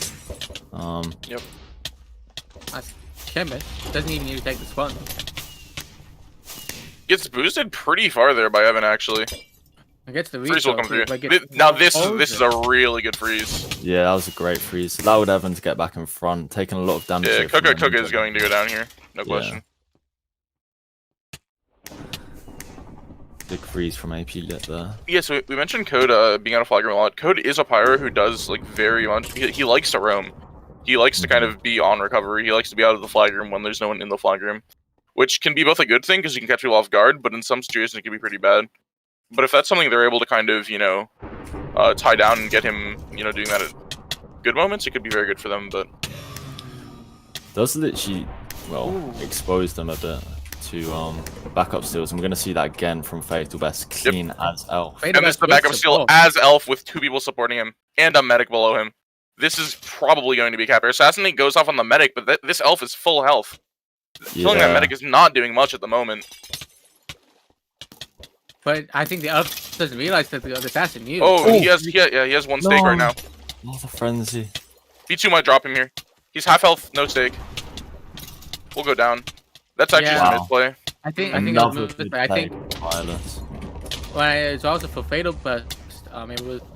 Yep. That's Chemist. Doesn't even need to take the spawn. Gets boosted pretty far there by Evan, actually. I guess the Freeze will come through. Now this is a really good freeze. Yeah, that was a great freeze. Allowed Evan to get back in front, taking a lot of damage. Yeah, Coca is going to go down here. No question. Big freeze from AP Lit there. Yeah, so we mentioned Code being out of flag room a lot. Code is a pyro who does like very much. He likes to roam. He likes to kind of be on recovery. He likes to be out of the flag room when there's no one in the flag room, which can be both a good thing because you can catch people off guard, but in some situations it can be pretty bad. But if that's something they're able to kind of, tie down and get him, doing that at good moments, it could be very good for them. But does literally, expose them a bit to backup steals, and we're gonna see that again from Fatal Best, clean as Elf. And this is the backup steal as Elf with 2 people supporting him and a medic below him. This is probably going to be capper. Assassinate goes off on the medic, but this Elf is full health. Killing that medic is not doing much at the moment. But I think the Elf doesn't realize that the assassin used. Oh, he has 1 stake right now. Not a frenzy. B2 might drop him here. He's half health, no stake. We'll go down. That's actually some misplay. I think it's also for Fatal Best.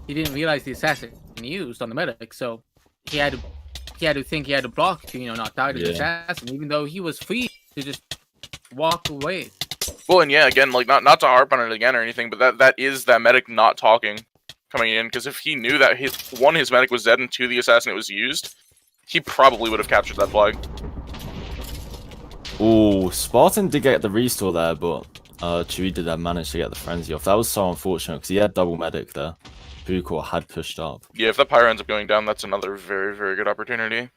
He didn't realize the assassin used on the medic, so he had to think he had to block to not die to the assassin, even though he was free to just walk away. Well, and yeah, again, like not to harp on it again or anything, but that is that medic not talking coming in, because if he knew that his medic was dead and 2, the assassinate was used, he probably would have captured that flag. Oh, Spartan did get the restore there, but Chewy did manage to get the frenzy off. That was so unfortunate because he had double medic there. Bukor had pushed up. Yeah, if that pyro ends up going down, that's another very, very good opportunity.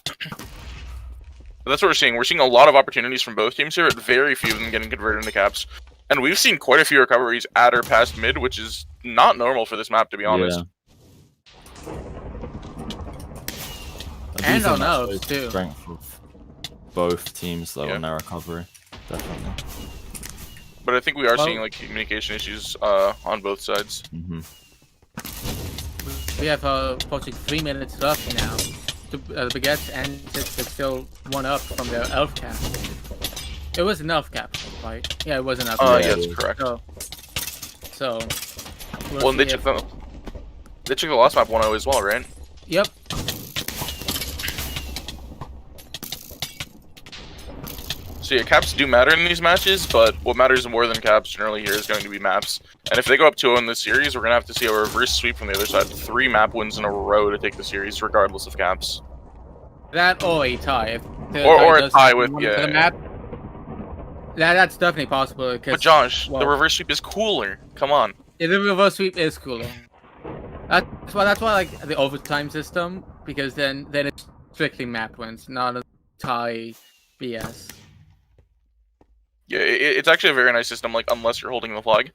But that's what we're seeing. We're seeing a lot of opportunities from both teams here, but very few of them getting converted into caps. And we've seen quite a few recoveries at or past mid, which is not normal for this map, to be honest. Yeah. And on Elves, too. Strength of both teams, though, on their recovery. Definitely. But I think we are seeing like communication issues on both sides. Mm-hmm. We have approaching 3 minutes left now. The Baguettes and Citrix still 1 up from their elf cap. It was an elf cap, right? Yeah, it was an elf cap. Yeah, that's correct. So well, and they took the last map 1-0 as well, right? Yep. So yeah, caps do matter in these matches, but what matters more than caps generally here is going to be maps. And if they go up 2-0 in this series, we're going to have to see a reverse sweep from the other side. 3 map wins in a row to take the series, regardless of caps. That or a tie. Or a tie with, the map. That's definitely possible. But Josh, the reverse sweep is cooler. Come on. Yeah, the reverse sweep is cooler. That's why I like the overtime system, because then it's strictly map wins, not a tie BS. Yeah, it's actually a very nice system, like, unless you're holding the flag.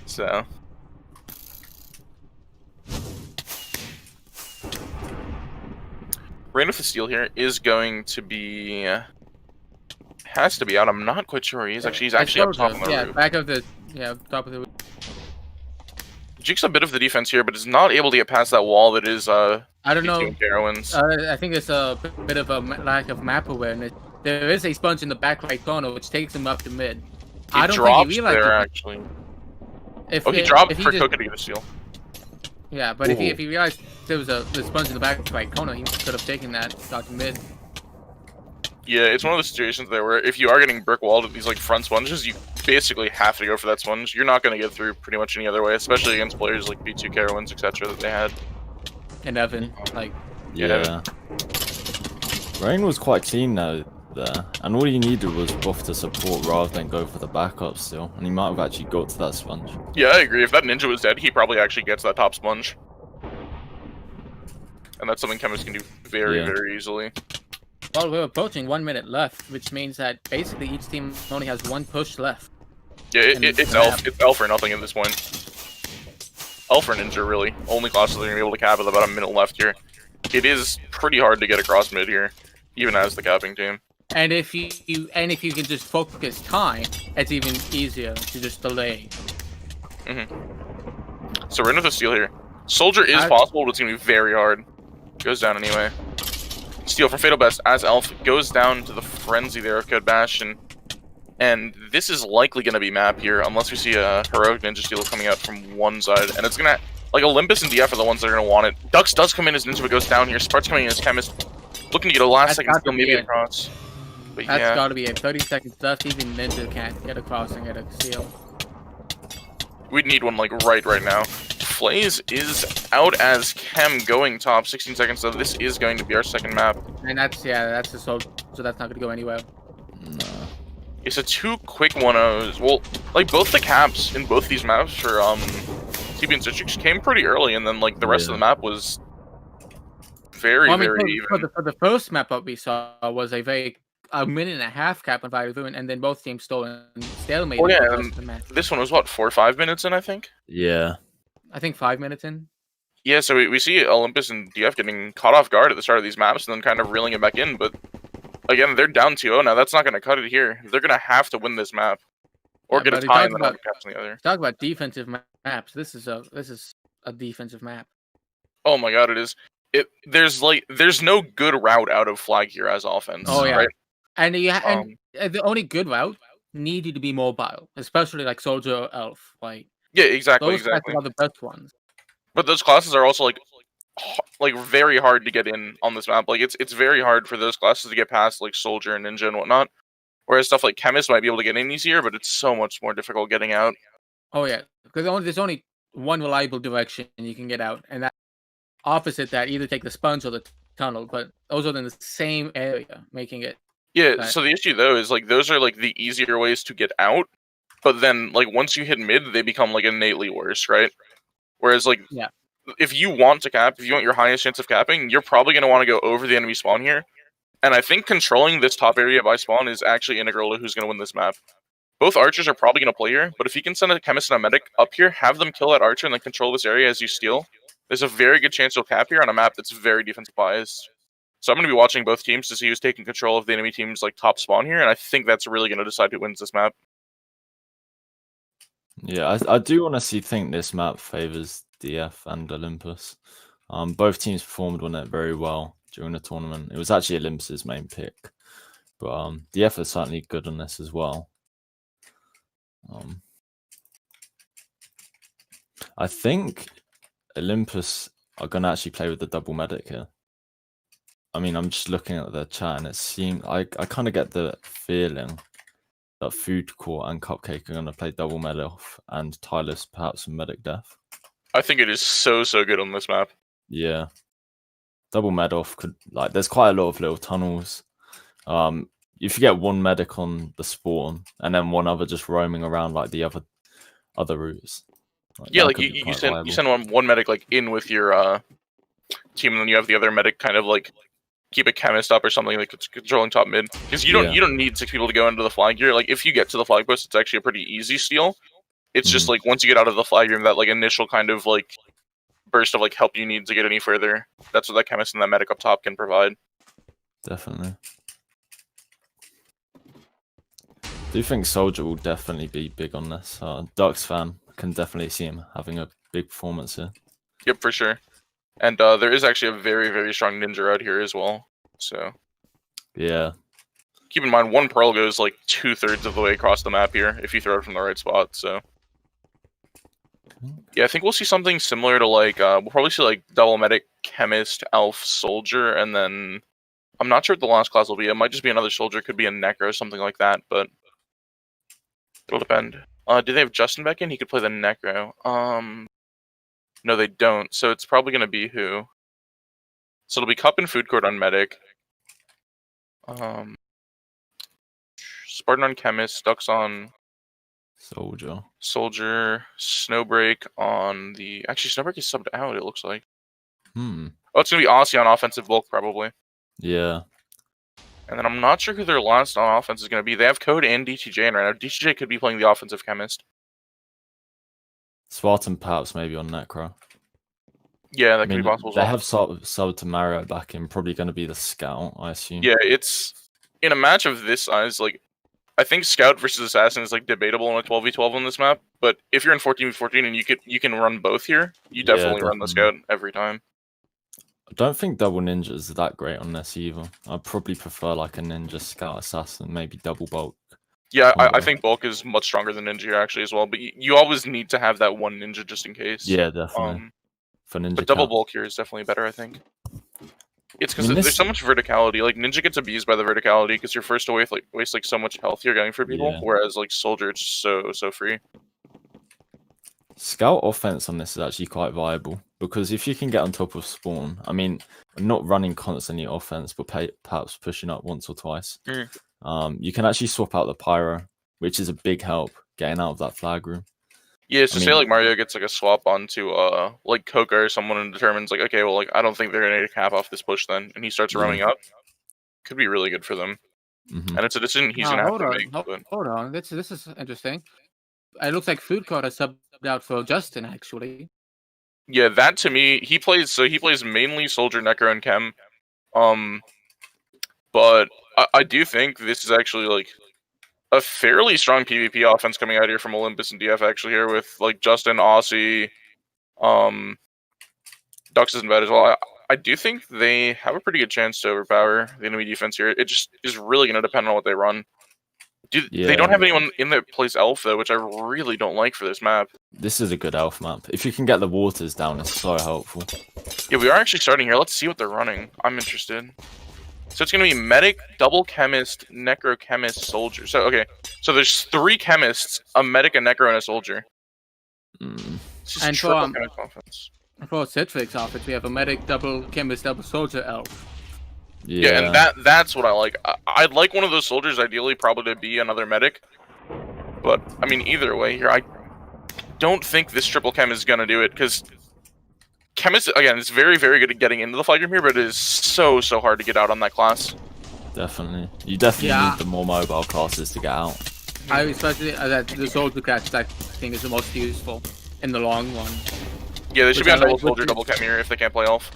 So. Rain with the steal here is going to be... has to be out. I'm not quite sure where he is. Actually, he's actually up top of the roof. Back of the... Yeah, top of the roof. Jukes a bit of the defense here, but is not able to get past that wall that is, I don't know. Heroines. I think it's a bit of a lack of map awareness. There is a sponge in the back right corner, which takes him up to mid. I don't drops think he realized there, it. actually. If, Oh, he if dropped he for just, Coca to get a steal. Yeah, but if Ooh. he realized there was a sponge in the back right corner, he could have taken that shot to mid. Yeah, it's one of those situations there where if you are getting brick walled at these like front sponges, you basically have to go for that sponge. You're not going to get through pretty much any other way, especially against players like B2 Carowinds, etc. that they had. And Evan, like, Yeah. Rain was quite clean there, and all he needed was buff to support rather than go for the backup still, and he might have actually got to that sponge. Yeah, I agree. If that ninja was dead, he probably actually gets that top sponge. And that's something Chemist can do very, very easily. well, we're approaching 1 minute left, which means that basically each team only has one push left. Yeah, it's Elf or nothing at this point. Elf or Ninja, really. Only classes that are going to be able to cap with about a minute left here. It is pretty hard to get across mid here, even as the capping team. And if you can just focus time, it's even easier to just delay. So we're into the steal here. Soldier is possible, but it's going to be very hard. Goes down anyway. Steal from Fatal Best as Elf goes down to the frenzy there of Code Bastion. And this is likely going to be map here, unless we see a Heroic Ninja Steal coming out from one side. And it's going to, like, Olympus and DF are the ones that are going to want it. Dux does come in as Ninja, but goes down here. Spart's coming in as Chemist. Looking to get a last second steal, maybe across. But That's got to be it. 30 seconds left. Even Ninja can't get across and get a steal. We'd need one, like, right now. Flaze is out as Chem going top. 16 seconds, so this is going to be our second map. And that's the Soldier, so that's not going to go anywhere. No. It's a 2 quick 1-0s. Well, like, both the caps in both these maps for TB and Citrix came pretty early, and then, like, the rest of the map was very even. For the first map that we saw was a minute and a half cap on Fire, and then both teams stole and stalemate. Oh, yeah, and this one was, what, 4 or 5 minutes in, I think? Yeah. I think 5 minutes in. Yeah, so we see Olympus and DF getting caught off guard at the start of these maps and then kind of reeling it back in, but again, they're down 2-0 now. That's not going to cut it here. They're going to have to win this map. Or get a tie and then have caps on the other. Talk about defensive maps. This is a defensive map. Oh my god, it is. There's no good route out of flag here as offense. Oh yeah. Right? And the only good route needed to be mobile, especially like Soldier or Elf. Like yeah, exactly. Those are the best ones. But those classes are also like very hard to get in on this map. Like it's very hard for those classes to get past like Soldier and Ninja and whatnot. Whereas stuff like Chemist might be able to get in easier, but it's so much more difficult getting out. Oh yeah, because there's only one reliable direction you can get out, and that opposite that either take the sponge or the tunnel. But those are in the same area, making it. Yeah. So the issue though is like those are like the easier ways to get out, but then like once you hit mid, they become like innately worse, right? Whereas like if you want to cap, if you want your highest chance of capping, you're probably going to want to go over the enemy spawn here. And I think controlling this top area by spawn is actually integral to who's going to win this map. Both archers are probably going to play here, but if you can send a Chemist and a Medic up here, have them kill that archer and then control this area as you steal, there's a very good chance you'll cap here on a map that's very defensive biased. So I'm going to be watching both teams to see who's taking control of the enemy team's like top spawn here, and I think that's really going to decide who wins this map. Yeah, I do honestly think this map favors DF and Olympus. Both teams performed on it very well during the tournament. It was actually Olympus's main pick, but DF is certainly good on this as well. I think Olympus are going to actually play with the double medic here. I mean, I'm just looking at the chat and it seemed I kind of get the feeling that Food Court and Cupcake are going to play double med off and Tylus perhaps some medic death. I think it is so good on this map. Yeah. Double med off could, like, there's quite a lot of little tunnels. If you get one medic on the spawn and then one other just roaming around like the other routes. Like, yeah, like you send one medic like in with your team, and then you have the other medic kind of like keep a Chemist up or something, like it's controlling top mid. Because you don't need 6 people to go into the flag gear. Like if you get to the flag post, it's actually a pretty easy steal. It's just like once you get out of the flag gear, that like initial kind of like burst of like help you need to get any further. That's what that Chemist and that medic up top can provide. Definitely. Do you think Soldier will definitely be big on this? Ducks fan can definitely see him having a big performance here. Yep, for sure. And there is actually a very strong Ninja out here as well. So yeah, keep in mind, one pearl goes like 2/3 of the way across the map here if you throw it from the right spot. So, yeah, I think we'll see something similar to like we'll probably see like double medic, chemist, elf, soldier, and then I'm not sure what the last class will be. It might just be another soldier, could be a necro, something like that, but it'll depend. Do they have Justin back in? He could play the necro. No, they don't. So it's probably gonna be who? So it'll be Cup and Food Court on medic. Spartan on chemist, Ducks on soldier, Snowbreak on the. Actually, Snowbreak is subbed out. It looks like. Oh, it's gonna be Aussie on offensive bulk probably. Yeah. And then I'm not sure who their last on offense is gonna be. They have Code and DTJ in right now. DTJ could be playing the offensive chemist. Spartan perhaps maybe on necro. Yeah, that could be possible as well. They have subbed to Mario back in, probably going to be the scout, I assume. Yeah, it's in a match of this size, like I think scout versus assassin is like debatable in a 12v12 on this map, but if you're in 14v14 and you can run both here, you definitely run the scout every time. I don't think double ninja is that great on this either. I'd probably prefer like a ninja scout assassin, maybe double bulk. Yeah, I think bulk is much stronger than ninja here actually as well, but you always need to have that one ninja just in case. Yeah, definitely. For ninja, but double bulk here is definitely better, I think. It's because there's so much verticality. Like ninja gets abused by the verticality because you're forced to waste like so much health you're getting for people, whereas like soldier it's so free. Scout offense on this is actually quite viable because if you can get on top of spawn, I mean, not running constantly offense, but perhaps pushing up once or twice. You can actually swap out the pyro, which is a big help getting out of that flag room. Yeah, so say like Mario gets like a swap onto like Coca or someone and determines like, okay, well like I don't think they're gonna cap off this push then, and he starts roaming up. Could be really good for them. And it's a decision he's gonna have to make. Hold on, this is interesting. It looks like Food Court is subbed out for Justin actually. Yeah, that to me, he plays mainly soldier, necro, and chem. But I do think this is actually like a fairly strong PvP offense coming out here from Olympus and DF actually here with like Justin, Aussie, Dux isn't bad as well. I do think they have a pretty good chance to overpower the enemy defense here. It just is really going to depend on what they run. They don't have anyone in that plays elf though, which I really don't like for this map. This is a good elf map. If you can get the waters down, it's so helpful. Yeah, we are actually starting here. Let's see what they're running. I'm interested. So it's going to be medic, double chemist, necro chemist, soldier. So, okay. So there's 3 chemists, a medic, a necro, and a soldier. It's just and triple chemist offense. For Citrix offense, we have a medic, double chemist, double soldier, elf. Yeah, and that's what I like. I'd like one of those soldiers, ideally, probably to be another medic. But, I mean, either way here, I don't think this triple chem is going to do it, because chemist, again, is very, very good at getting into the flag room here, but it is so hard to get out on that class. Definitely. You definitely need the more mobile classes to get out. I especially that the soldier class, I think, is the most useful in the long run. Yeah, they should be on double soldier, double chem here if they can't play elf.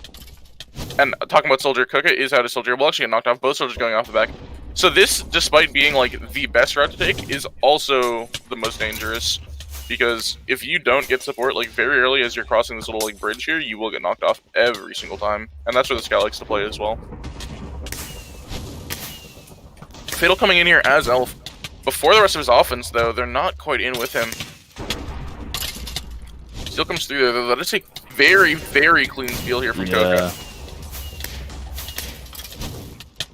And talking about soldier, Kuka is out of soldier. We'll actually get knocked off. Both soldiers going off the back. So this, despite being like the best route to take, is also the most dangerous. Because if you don't get support like very early as you're crossing this little like bridge here, you will get knocked off every single time. And that's where this guy likes to play as well. Fatal coming in here as elf. Before the rest of his offense though, they're not quite in with him. Still comes through there. That is a very, very clean steal here from Coca.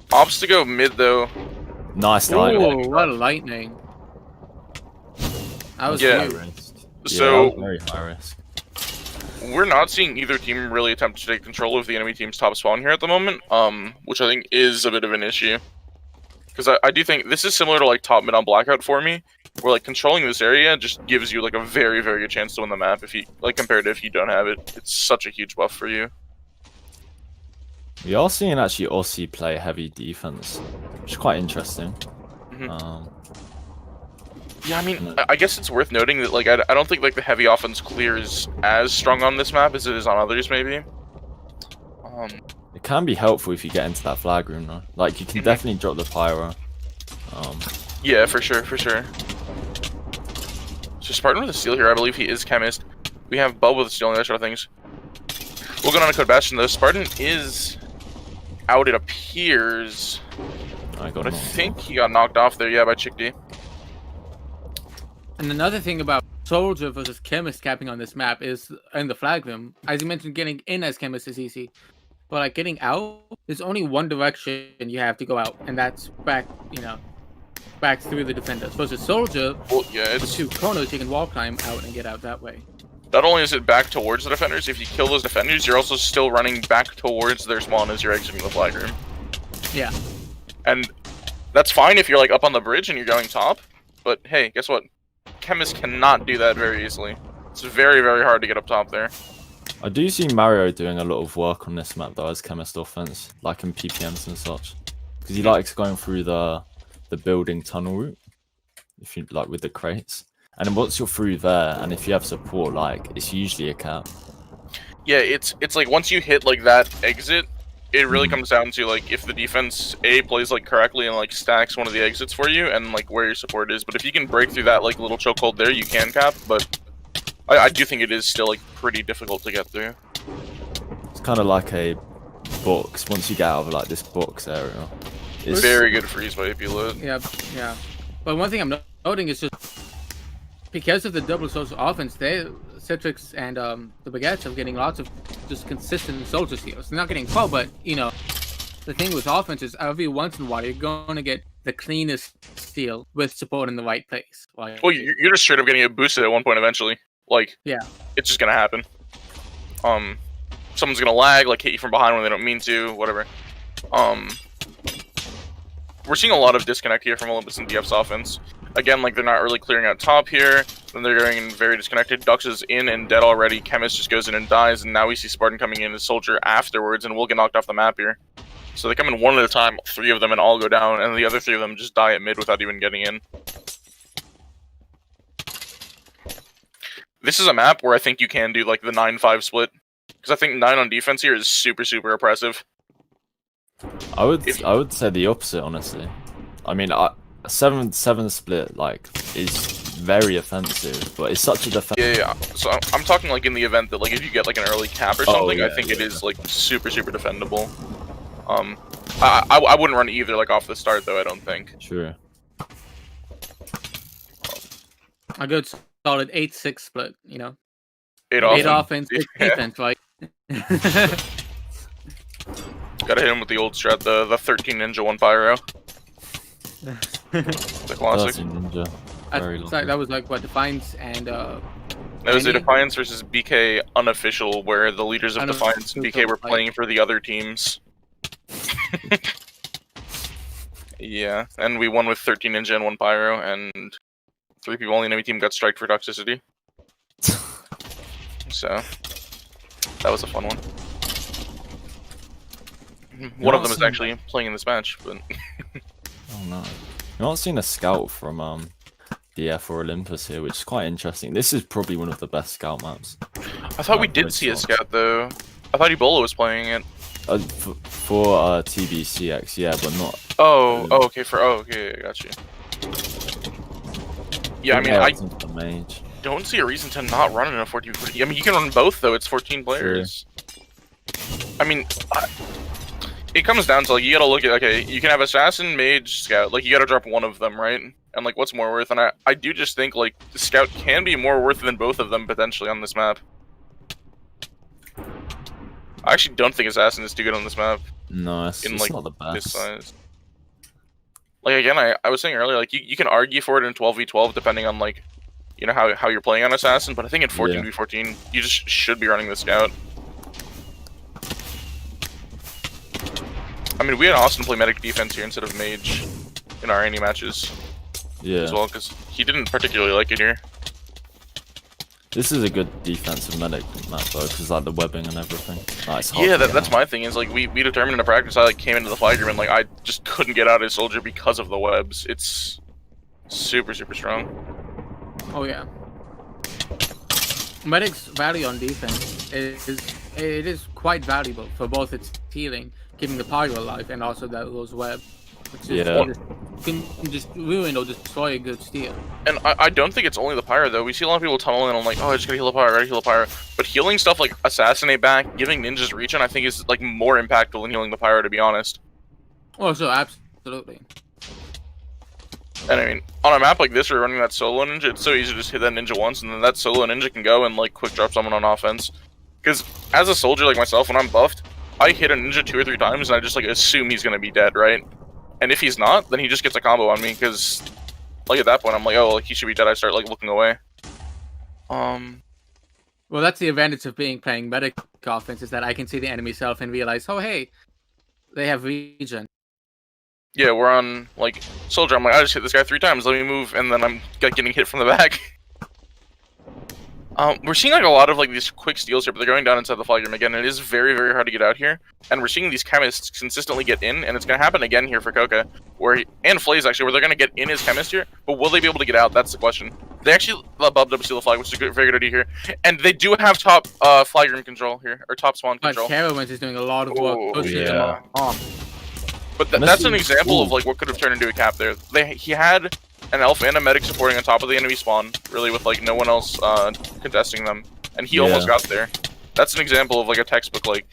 Opts to go mid though. Nice light. Oh, what a lightning. That was So very high risk. We're not seeing either team really attempt to take control of the enemy team's top spawn here at the moment, which I think is a bit of an issue. Because I do think this is similar to like top mid on Blackout for me, where like controlling this area just gives you like a very, very good chance to win the map if you like compared to if you don't have it. It's such a huge buff for you. We are seeing actually Aussie play heavy defense, which is quite interesting. Yeah, I mean, I guess it's worth noting that like I don't think like the heavy offense clear is as strong on this map as it is on others, maybe. It can be helpful if you get into that flag room, though. Like you can definitely drop the pyro. Yeah, for sure, for sure. So Spartan with a steal here, I believe he is chemist. We have Bub with a steal and that sort of things. We'll go on a Code Bastion though. Spartan is out, it appears. I got But I knocked think off. he got knocked off there, yeah, by Chick D. And another thing about Soldier versus Chemist capping on this map is in the flag room. As you mentioned, getting in as Chemist is easy. But like getting out, there's only one direction you have to go out, and that's back, back through the defenders. Versus Soldier, Well, yeah, with it's 2 corners, you can wall climb out and get out that way. not only is it back towards the defenders, if you kill those defenders, you're also still running back towards their spawn as you're exiting the flag room. Yeah. And that's fine if you're like up on the bridge and you're going top, but hey, guess what? Chemist cannot do that very easily. It's very, very hard to get up top there. I do see Mario doing a lot of work on this map though as Chemist offense, like in PPMs and such, because he likes going through the building tunnel route, if you like with the crates. And then once you're through there, and if you have support, like it's usually a cap. Yeah, it's like once you hit like that exit, it really comes down to like if the defense plays like correctly and like stacks one of the exits for you and like where your support is. But if you can break through that like little chokehold there, you can cap. But I do think it is still like pretty difficult to get through. It's kind of like a box. Once you get out of like this box area, it's Very good freeze by AP Lit. Yeah, yeah. But one thing I'm noting is just because of the double social offense, Citrix and the Baguettes are getting lots of just consistent soldier steals. They're not getting 12, but the thing with offense is every once in a while you're going to get the cleanest steal with support in the right place. Like, Well, you're just straight up getting it boosted at one point eventually. Like, yeah, it's just gonna happen. Someone's gonna lag, like hit you from behind when they don't mean to, whatever. We're seeing a lot of disconnect here from Olympus and DF's offense. Again, like they're not really clearing out top here, then they're going in very disconnected. Dux is in and dead already, Chemist just goes in and dies, and now we see Spartan coming in as Soldier afterwards, and we'll get knocked off the map here. So they come in one at a time, 3 of them, and all go down, and the other 3 of them just die at mid without even getting in. This is a map where I think you can do like the 9-5 split, because I think 9 on defense here is super, super oppressive. I would say the opposite, honestly. I mean, 7-7 split like is very offensive, but it's such a defense. Yeah. So I'm talking like in the event that like if you get like an early cap or something, yeah, I think it is like super, super defendable. I wouldn't run either like off the start though. I don't think. Sure. a good solid 8-6 split. 8 offense, 6 defense, right? Gotta hit him with the old strat, the 13 Ninja 1 Pyro. The classic. Ninja. Very lucky. That was like what Defiance and That was a Defiance versus BK unofficial, where the leaders of Defiance and BK were playing for the other teams. Yeah, and we won with 13 Ninja and 1 Pyro, and 3 people on the enemy team got striked for toxicity. So, that was a fun one. One of them is actually playing in this match, but... Oh no. You're not seeing a scout from DF or Olympus here, which is quite interesting. This is probably one of the best scout maps. I thought we did see a scout though. I thought Ebola was playing it. For TBCX, yeah, but not. Okay, I got you. Yeah, I mean, I don't see a reason to not run in a 14-40. I mean, you can run both though. It's 14 players. Sure. I mean, it comes down to like you gotta look at you can have assassin, mage, scout. Like you gotta drop one of them, right? And like what's more worth? And I do just think like the scout can be more worth than both of them potentially on this map. I actually don't think assassin is too good on this map. No, it's not the best. This size. Like again, I was saying earlier, like you can argue for it in 12v12 depending on like how you're playing on assassin, but I think in 14v14 you just should be running the scout. I mean, we had Austin play medic defense here instead of mage in our any matches. Yeah. As well, because he didn't particularly like it here. This is a good defensive medic map though, because like the webbing and everything. Yeah, that's my thing. Is like we determined in a practice. I like came into the flag room and like I just couldn't get out as soldier because of the webs. It's super, super strong. Oh yeah. Medic's value on defense is quite valuable for both its healing, keeping the pyro alive, and also those webs. Yeah. Can just ruin or destroy a good steal. And I don't think it's only the pyro though. We see a lot of people tunneling on like, oh, I just gotta heal a pyro, I gotta heal a pyro. But healing stuff like assassinate back, giving ninjas regen, I think is like more impactful than healing the pyro, to be honest. Oh, so Absolutely. And I mean, on a map like this, where you're running that solo ninja, it's so easy to just hit that ninja once, and then that solo ninja can go and like quick drop someone on offense. Because as a soldier like myself, when I'm buffed, I hit a ninja 2 or 3 times, and I just like assume he's gonna be dead, right? And if he's not, then he just gets a combo on me. Because like at that point, I'm like, oh, like he should be dead. I start like looking away. Well, that's the advantage of playing medic offense, is that I can see the enemy self and realize, oh hey, they have regen. Yeah, we're on like soldier. I'm like, I just hit this guy 3 times. Let me move, and then I'm getting hit from the back. We're seeing like a lot of like these quick steals here, but they're going down inside the flag room again. And it is very, very hard to get out here. And we're seeing these chemists consistently get in, and it's gonna happen again here for Coca, and Flays actually, where they're gonna get in as chemist here. But will they be able to get out? That's the question. They actually bubbed up steal the flag, which is a very good idea here. And they do have top flag room control here, or top spawn control. But Carowinds is doing a lot of work pushing them off. But that's an example of like what could have turned into a cap there. He had an elf and a medic supporting on top of the enemy spawn, really, with like no one else contesting them, and he almost got there. That's an example of like a textbook like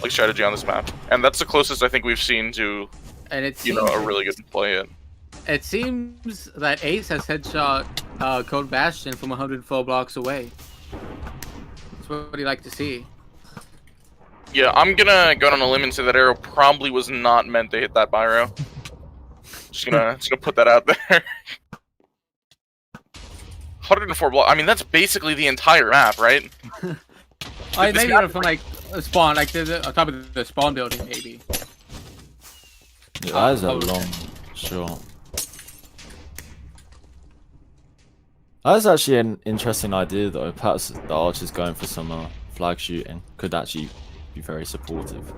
strategy on this map, and that's the closest I think we've seen to, and it seems, a really good play. It seems that Ace has headshot Code Bastion from 104 blocks away. That's what he like to see. Yeah, I'm gonna go on a limb and say that arrow probably was not meant to hit that Byro. Just gonna put that out there. 104 blocks. I mean, that's basically the entire map, right? Maybe from like a spawn, like on top of the spawn building, maybe. Yeah, that is a long shot. That's actually an interesting idea, though. Perhaps the archers going for some flag shooting could actually be very supportive.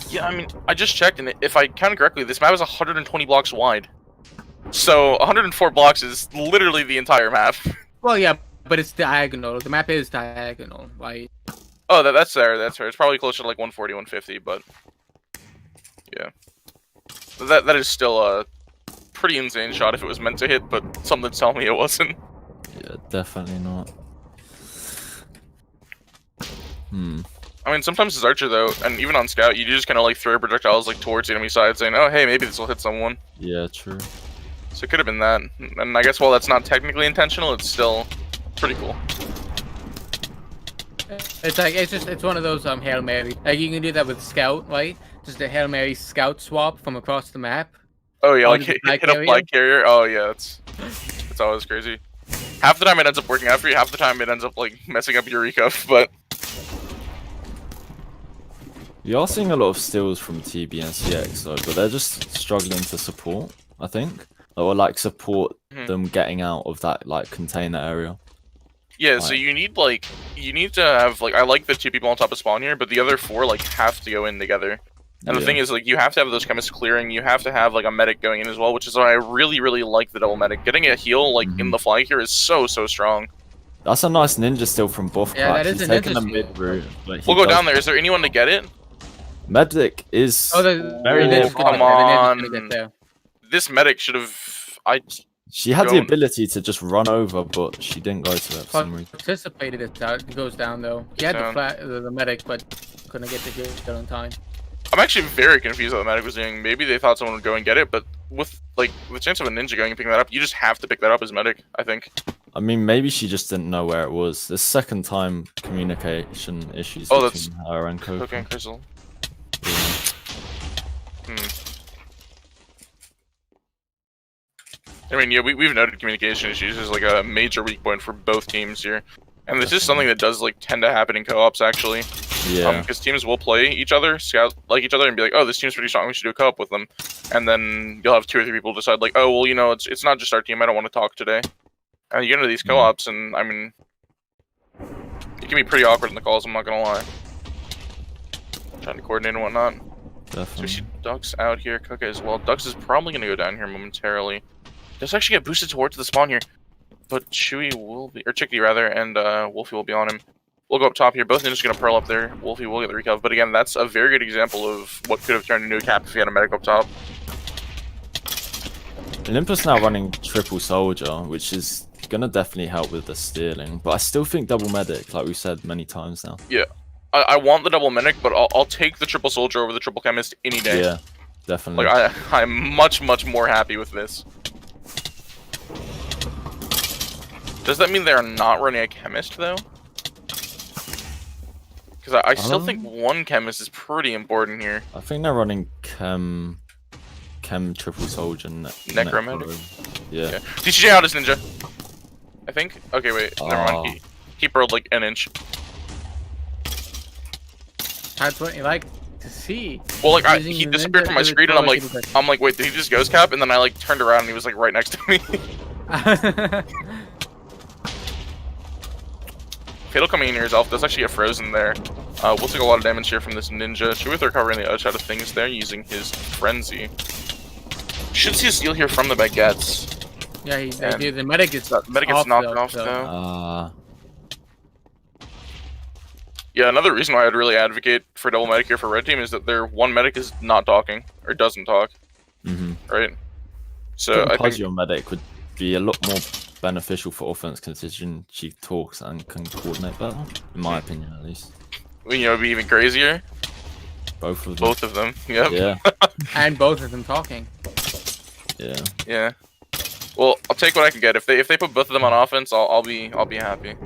Yeah, I mean, I just checked, and if I counted correctly, this map is 120 blocks wide. So 104 blocks is literally the entire map. Well, yeah, but it's diagonal. The map is diagonal, right? Oh, that's fair. That's fair. It's probably closer to like 140, 150, but yeah, that is still a pretty insane shot if it was meant to hit, but something tells me it wasn't. Yeah, definitely not. I mean, sometimes as Archer though, and even on Scout, you just kind of like throw projectiles like towards the enemy side, saying, "Oh, hey, maybe this will hit someone." Yeah, true. So it could have been that, and I guess while that's not technically intentional, it's still pretty cool. It's like it's one of those Hail Mary. Like you can do that with Scout, right? Just a Hail Mary Scout swap from across the map. Oh yeah, like hit a flag carrier. Oh yeah, that's always crazy. Half the time it ends up working out for you, half the time it ends up like messing up your recov, but We are seeing a lot of steals from TB and CX though, but they're just struggling to support, I think. Or like support them getting out of that like container area. Yeah, so you need to have like, I like the 2 people on top of spawn here, but the other 4 like have to go in together. And the thing is, like, you have to have those chemists clearing, you have to have like a medic going in as well, which is why I really, really like the double medic. Getting a heal like in the flag here is so strong. That's a nice ninja steal from Buff. Yeah, that is a ninja the mid route. We'll go down there. Is there anyone to get it? Medic is very near. Come on. This medic should have. She had the ability to just run over, but she didn't go to it for some reason. Anticipated it. It goes down though. He had the medic, but couldn't get the kill in time. I'm actually very confused what the medic was doing. Maybe they thought someone would go and get it, but with like the chance of a ninja going and picking that up, you just have to pick that up as medic, I think. I mean, maybe she just didn't know where it was. The second time communication issues between her and Coco. Okay, Crystal. Yeah. I mean, yeah, we've noted communication issues as like a major weak point for both teams here. And this is something that does like tend to happen in co-ops actually. Yeah. Because teams will play each other, scout like each other, and be like, "Oh, this team's pretty strong. We should do a co-op with them." And then you'll have 2 or 3 people decide like, "Oh, well, you know, it's not just our team. I don't want to talk today." And you get into these co-ops, and I mean, it can be pretty awkward in the calls. I'm not gonna lie. Trying to coordinate and whatnot. Definitely. So we see Dux out here, Coca as well. Dux is probably gonna go down here momentarily. Does actually get boosted towards the spawn here, but Chewy will be, or Chickadee rather, and Wolfie will be on him. We'll go up top here. Both ninjas gonna pearl up there. Wolfie will get the recov, but again, that's a very good example of what could have turned into a cap if he had a medic up top. Olympus now running triple soldier, which is gonna definitely help with the stealing, but I still think double medic, like we've said many times now. Yeah, I want the double medic, but I'll take the triple soldier over the triple chemist any day. Yeah, definitely. Like I'm much more happy with this. Does that mean they're not running a chemist though? Because I still think one chemist is pretty important here. I think they're running chem triple soldier Necromedic. Yeah. DCJ out his ninja. I think. Okay, wait. Never mind. He burrowed like an inch. That's what you like to see. Well, like he disappeared from my screen, and I'm like, wait, did he just ghost cap? And then I like turned around, and he was like right next to me. Fatal coming in here is off. There's actually a frozen there. We'll take a lot of damage here from this ninja. Should with recovering the outside of things there using his frenzy. Should see a steal here from the Baguettes. Yeah, the medic gets knocked off though. Yeah, another reason why I'd really advocate for double medic here for red team is that their one medic is not talking or doesn't talk. Right. So I think your medic would be a lot more beneficial for offense considering she talks and can coordinate better, in my opinion at least. You know, it'd be even crazier. Both of them. Both of them. Yep. Yeah. And both of them talking. Yeah. Yeah. Well, I'll take what I can get. If they put both of them on offense, I'll be happy.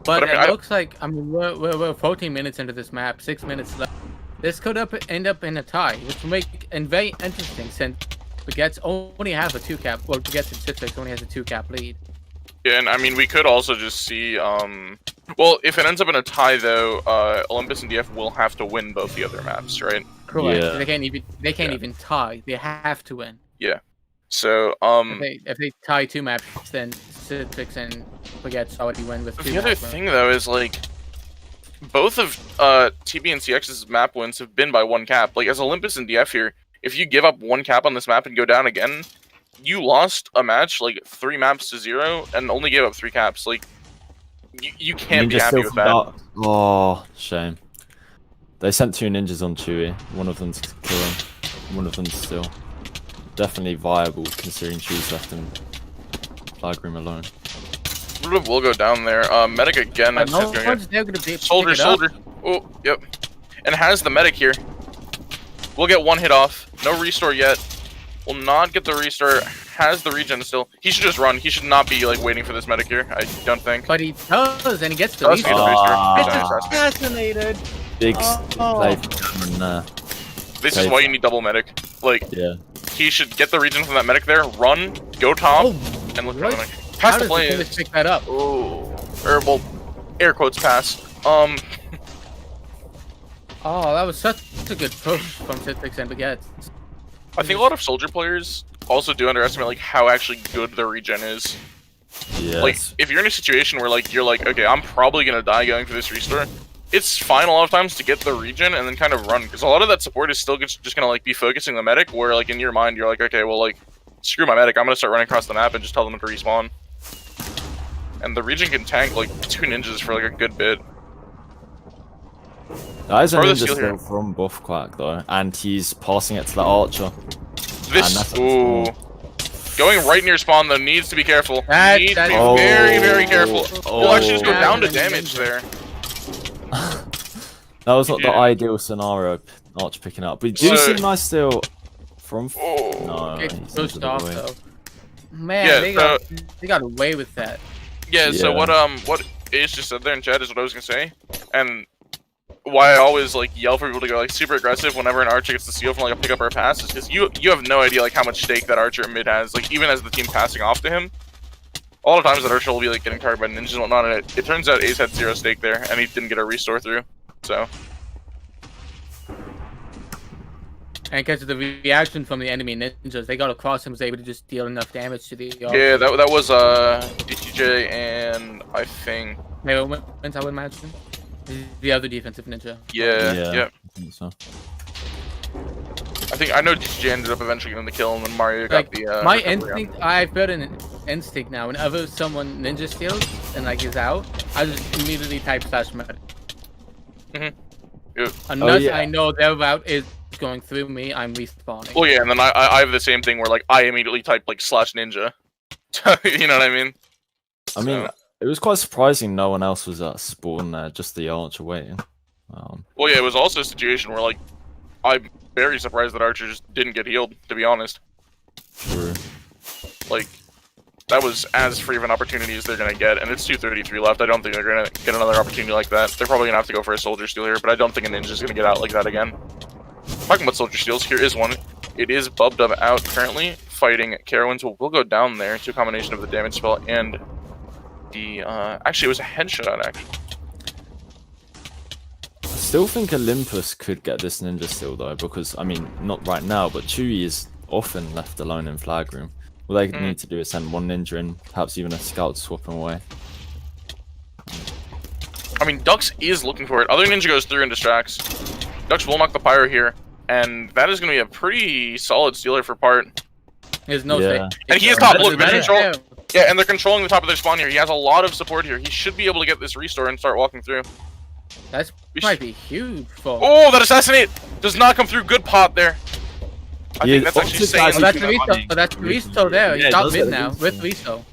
But it looks like we're 14 minutes into this map, 6 minutes left. This could end up in a tie, which will make it very interesting since Baguettes only have a 2-cap. Well, Baguettes and Citrix only has a 2-cap lead. Yeah, and I mean we could also just see. Well, if it ends up in a tie though, Olympus and DF will have to win both the other maps, right? Correct. Yeah. They can't even tie. They have to win. Yeah. So if they tie 2 maps, then Citrix and Baguettes already win with 2. The other thing though is like both of TB and CX's map wins have been by 1 cap. Like as Olympus and DF here, if you give up 1 cap on this map and go down again, you lost a match like 3 maps to 0 and only gave up 3 caps. Like you can't be happy with that. Oh, shame. They sent 2 ninjas on Chewie. One of them's killing. One of them's still. Definitely viable considering Chewie's left in flag room alone. We'll go down there. Medic again. That's soldier. Oh, yep. And has the medic here. We'll get 1 hit off. No restore yet. Will not get the restore. Has the regen still. He should just run. He should not be like waiting for this medic here. I don't think. But he does, and he gets the restore. Assassinated. Big play for Cameron there. This is why you need double medic. Like, yeah. He should get the regen from that medic there. Run, go top, and look for the medic. Pass the play. Pick that up. Oh, well, air quotes pass. Oh, that was such a good push from Citrix and Baguettes. I think a lot of soldier players also do underestimate like how actually good the regen is. Yes. Like if you're in a situation where like you're like, okay, I'm probably gonna die going for this restore, it's fine a lot of times to get the regen and then kind of run, because a lot of that support is still just gonna like be focusing the medic, where like in your mind you're like, okay, well like screw my medic, I'm gonna start running across the map and just tell them to respawn. And the regen can tank like 2 ninjas for like a good bit. That is a ninja still from Buff Quack though, and he's passing it to the archer. This going right near spawn though, needs to be careful. Needs to be very careful. We'll actually just go down to damage there. That was not the ideal scenario, Archer picking up. But do you see my steal from? No, he's pushed off though. Man, they got away with that. Yeah. So what Ace just said there in chat is what I was gonna say, and why I always like yell for people to go like super aggressive whenever an archer gets the steal from like a pickup or a pass is because you have no idea like how much stake that archer in mid has. Like even as the team passing off to him, all the times that archer will be like getting targeted by ninjas and whatnot, and it turns out Ace had 0 stake there and he didn't get a restore through. So. And because of the reaction from the enemy ninjas, they got across and was able to just deal enough damage to the. Yeah, that was DTJ and I think. Maybe I would imagine. The other defensive ninja. Yeah. I think so. I know DTJ ended up eventually getting the kill, and then Mario got the. My instinct, I've built an instinct now. Whenever someone ninja steals and like is out, I just immediately type /medic. Unless I know their route is going through me, I'm respawning. Well, yeah, and then I have the same thing where like I immediately type like /ninja. You know what I mean? I mean, it was quite surprising no one else was at spawn there, just the archer waiting. Well, yeah, it was also a situation where like I'm very surprised that Archer just didn't get healed, to be honest. True. Like, that was as free of an opportunity as they're going to get, and it's 2:33 left. I don't think they're going to get another opportunity like that. They're probably going to have to go for a Soldier Steal here, but I don't think a Ninja's going to get out like that again. Talking about Soldier Steals, here is one. It is Bubdub out currently, fighting Carowinds. We'll go down there to a combination of the damage spell and the... actually, it was a headshot, actually. I still think Olympus could get this Ninja Steal, though, because, I mean, not right now, but Chewie is often left alone in Flag Room. All they need to do is send one Ninja in, perhaps even a Scout to swap him away. I mean, Dux is looking for it. Other Ninja goes through and distracts. Dux will knock the Pyro here, and that is going to be a pretty solid stealer for Part. There's no And he is top. Look, they're yeah, and they're controlling the top of their spawn here. He has a lot of support here. He should be able to get this restore and start walking through. That might be huge for... Oh, that assassinate does not come through. Good pot there. I think that's actually saying... Oh, that's the restore. That's the restore there. He's top mid now with restore.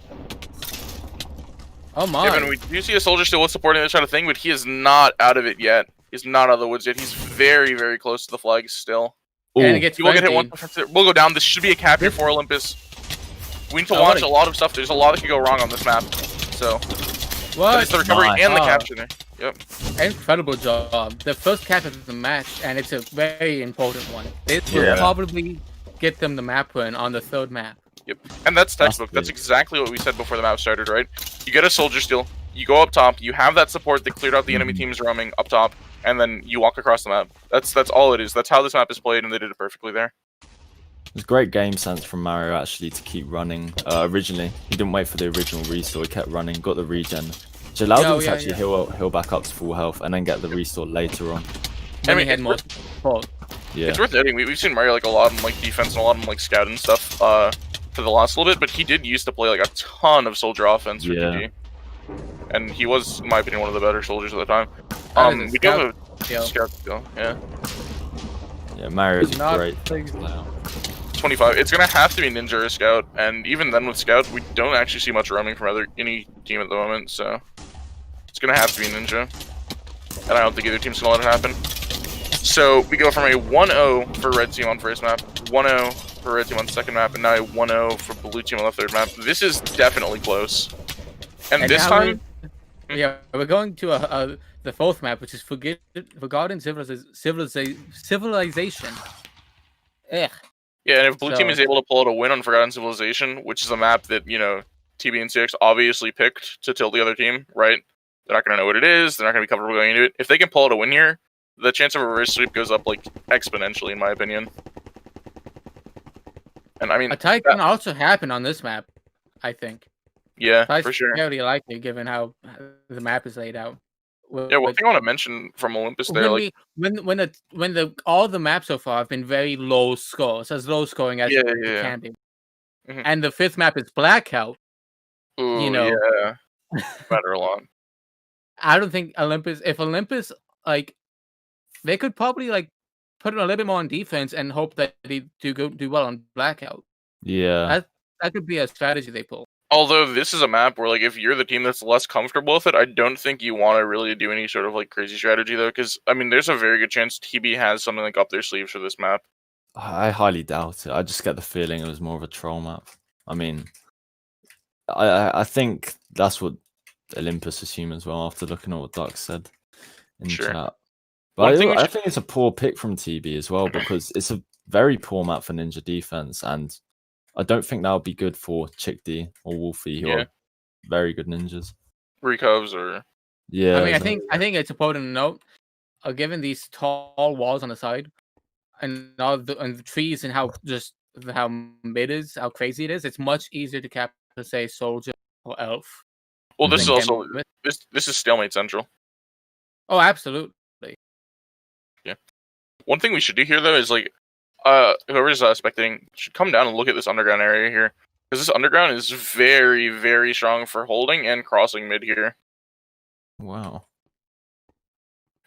Oh my. Yeah, we do see a Soldier still with supporting this kind of thing, but he is not out of it yet. He's not out of the woods yet. He's very, very close to the flag still. And it gets he will get hit once. We'll go down. This should be a cap here for Olympus. We need to watch a lot of stuff. There's a lot that could go wrong on this map. So, what? It's the recovery and the capture there. Yep. Incredible job. The first cap of the match, and it's a very important one. This will probably get them the map win on the third map. Yep. And that's textbook. That's exactly what we said before the map started, right? You get a Soldier Steal, you go up top, you have that support that cleared out the enemy teams roaming up top, and then you walk across the map. That's all it is. That's how this map is played, and they did it perfectly there. It was great game sense from Mario actually to keep running. Originally, he didn't wait for the original restore, he kept running, got the regen. Which allowed him to actually heal back up to full health and then get the restore later on. I mean, he had more support. Yeah. It's worth noting, we've seen Mario like a lot on like defense and a lot on like scout and stuff for the last little bit, but he did used to play like a ton of soldier offense for PG. And he was, in my opinion, one of the better soldiers at the time. We do have a scout skill, yeah. Yeah, Mario's great. 25. It's gonna have to be Ninja or Scout, and even then with Scout, we don't actually see much roaming from any team at the moment, so it's gonna have to be Ninja. And I don't think either team's gonna let it happen. So we go from a 1-0 for red team on first map, 1-0 for red team on second map, and now a 1-0 for blue team on the third map. This is definitely close. And this time... Yeah, we're going to the fourth map, which is Forgotten Civilization. Ugh. Yeah, and if blue team is able to pull out a win on Forgotten Civilization, which is a map that, you know, TB and CX obviously picked to tilt the other team, right? They're not going to know what it is. They're not going to be comfortable going into it. If they can pull out a win here, the chance of a reverse sweep goes up, like, exponentially, in my opinion. And, I mean... A tie can also happen on this map, I think. Yeah, for sure. Very likely, given how the map is laid out. Yeah, one thing I want to mention from Olympus there, when all the maps so far have been very low scores, as low scoring as it can be, and the fifth map is Blackout. Ooh, you know, matter a lot. I don't think Olympus. If Olympus like, they could probably like put a little bit more on defense and hope that they do well on Blackout. Yeah, that could be a strategy they pull. Although this is a map where, like, if you're the team that's less comfortable with it, I don't think you want to really do any sort of, like, crazy strategy, though, because, I mean, there's a very good chance TB has something, like, up their sleeves for this map. I highly doubt it. I just get the feeling it was more of a troll map. I mean, I think that's what Olympus assume as well, after looking at what Duck said in chat. But I think it's a poor pick from TB as well, because it's a very poor map for Ninja defense, and I don't think that would be good for Chick D or Wolfie, who are very good ninjas. Recovs or I mean, I think it's important to note, given these tall walls on the side, and all the trees and how mid is, how crazy it is, it's much easier to capture, say, soldier or elf. Well, this is also this is stalemate central. Oh, absolutely. Yeah. One thing we should do here though is like. Whoever's spectating should come down and look at this underground area here, because this underground is very, very strong for holding and crossing mid here. Wow.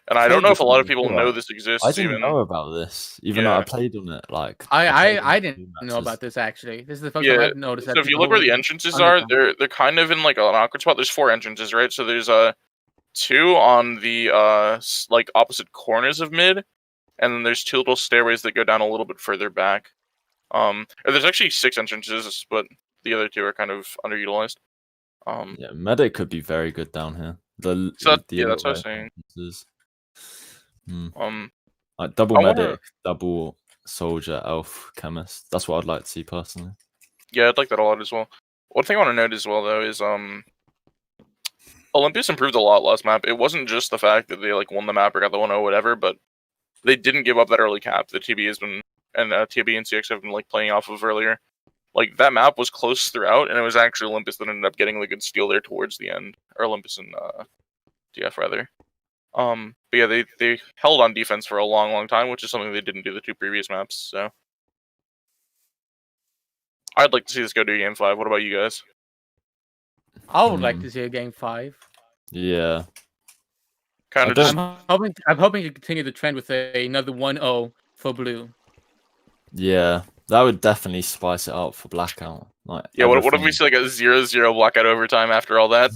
And I don't know if a lot of people know this exists. I didn't know about this, even though I played on it. Like I didn't know about this actually. This is the first time I've noticed that. So if you look where the entrances are, they're kind of in like an awkward spot. There's 4 entrances, right? So there's 2 on the like opposite corners of mid. and then there's 2 little stairways that go down a little bit further back. There's actually 6 entrances, but the other 2 are kind of underutilized. Yeah, medic could be very good down here. Yeah, that's what I was saying. Like double I medic, wanna- double soldier, elf, chemist. That's what I'd like to see personally. Yeah, I'd like that a lot as well. One thing I want to note as well, though, is Olympus improved a lot last map. It wasn't just the fact that they like won the map or got the 1-0 whatever, but they didn't give up that early cap that TB has been and TB and CX have been like playing off of earlier. Like that map was close throughout, and it was actually Olympus that ended up getting the good steal there towards the end, or Olympus and DF rather. But yeah, they held on defense for a long time, which is something they didn't do the 2 previous maps. So I'd like to see this go to game 5. What about you guys? I would like to see a game 5. Yeah. Kind I of don't- just I'm hoping to continue the trend with another 1-0 for blue. Yeah, that would definitely spice it up for blackout. Like yeah. What if we everything. see like a 0-0 blackout overtime after all that?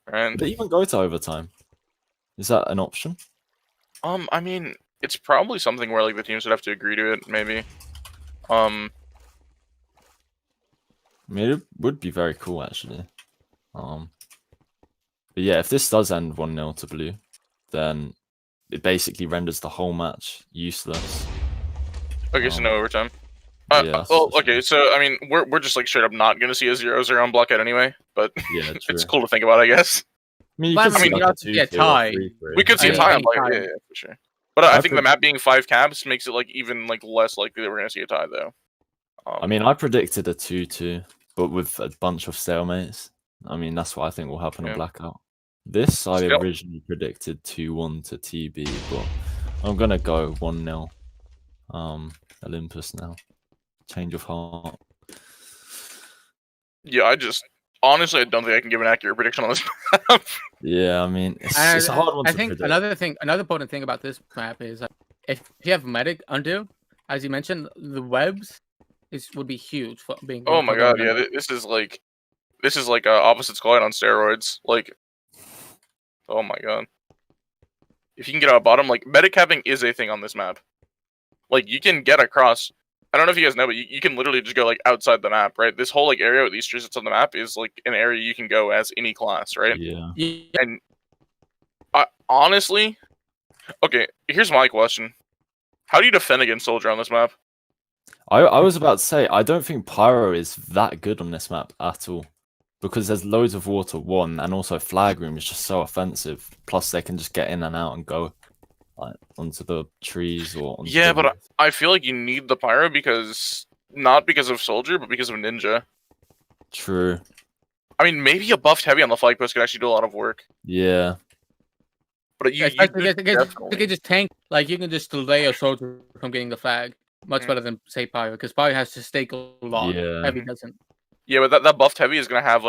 Right. They even go to overtime. Is that an option? I mean, it's probably something where like the teams would have to agree to it, maybe. I mean, it would be very cool actually. But yeah, if this does end 1-0 to blue, then it basically renders the whole match useless. Okay, so no overtime. yeah, Well, that's- okay, so I mean, we're just like straight up not gonna see a 0-0 on blackout anyway, but Yeah, true. it's cool to think about, I guess. I mean, you But could I see mean, like you a have to get 2-2 or tie. 3-3. We could see a Yeah, tie on any blackout, tie. yeah, for sure. But I think the predict- map being 5 caps makes it like even like less likely that we're gonna see a tie, though. I mean, I predicted a 2-2, but with a bunch of stalemates. I mean, that's what I think will happen Yeah. on blackout. This I Still- originally predicted 2-1 to TB, but I'm gonna go 1-0. Olympus now. Change of heart. yeah, honestly, I don't think I can give an accurate prediction on this map. Yeah, I mean, it's a hard one I to think predict. another important thing about this map is if you have medic undo, as you mentioned, the webs would be huge for being. Oh my for god, going yeah, under. this is like opposite Squad on steroids. Like, oh my god. If you can get out bottom, like medic capping is a thing on this map. Like you can get across. I don't know if you guys know, but you can literally just go like outside the map, right? This whole like area with these trees on the map is like an area you can go as any class, right? Yeah. Yeah, And I honestly, okay, here's my question: how do you defend against Soldier on this map? I was about to say, I don't think Pyro is that good on this map at all. Because there's loads of water, one, and also Flag Room is just so offensive. Plus, they can just get in and out and go like onto the trees or onto Yeah, the but roof. I feel like you need the Pyro not because of Soldier, but because of Ninja. True. I mean, maybe a buffed heavy on the flag post could actually do a lot of work. Yeah. But you you can definitely... just tank, like you can just delay a soldier from getting the flag much better than say Pyro, because Pyro has to stake a lot. Yeah. Heavy doesn't. Yeah, but that buffed heavy is gonna have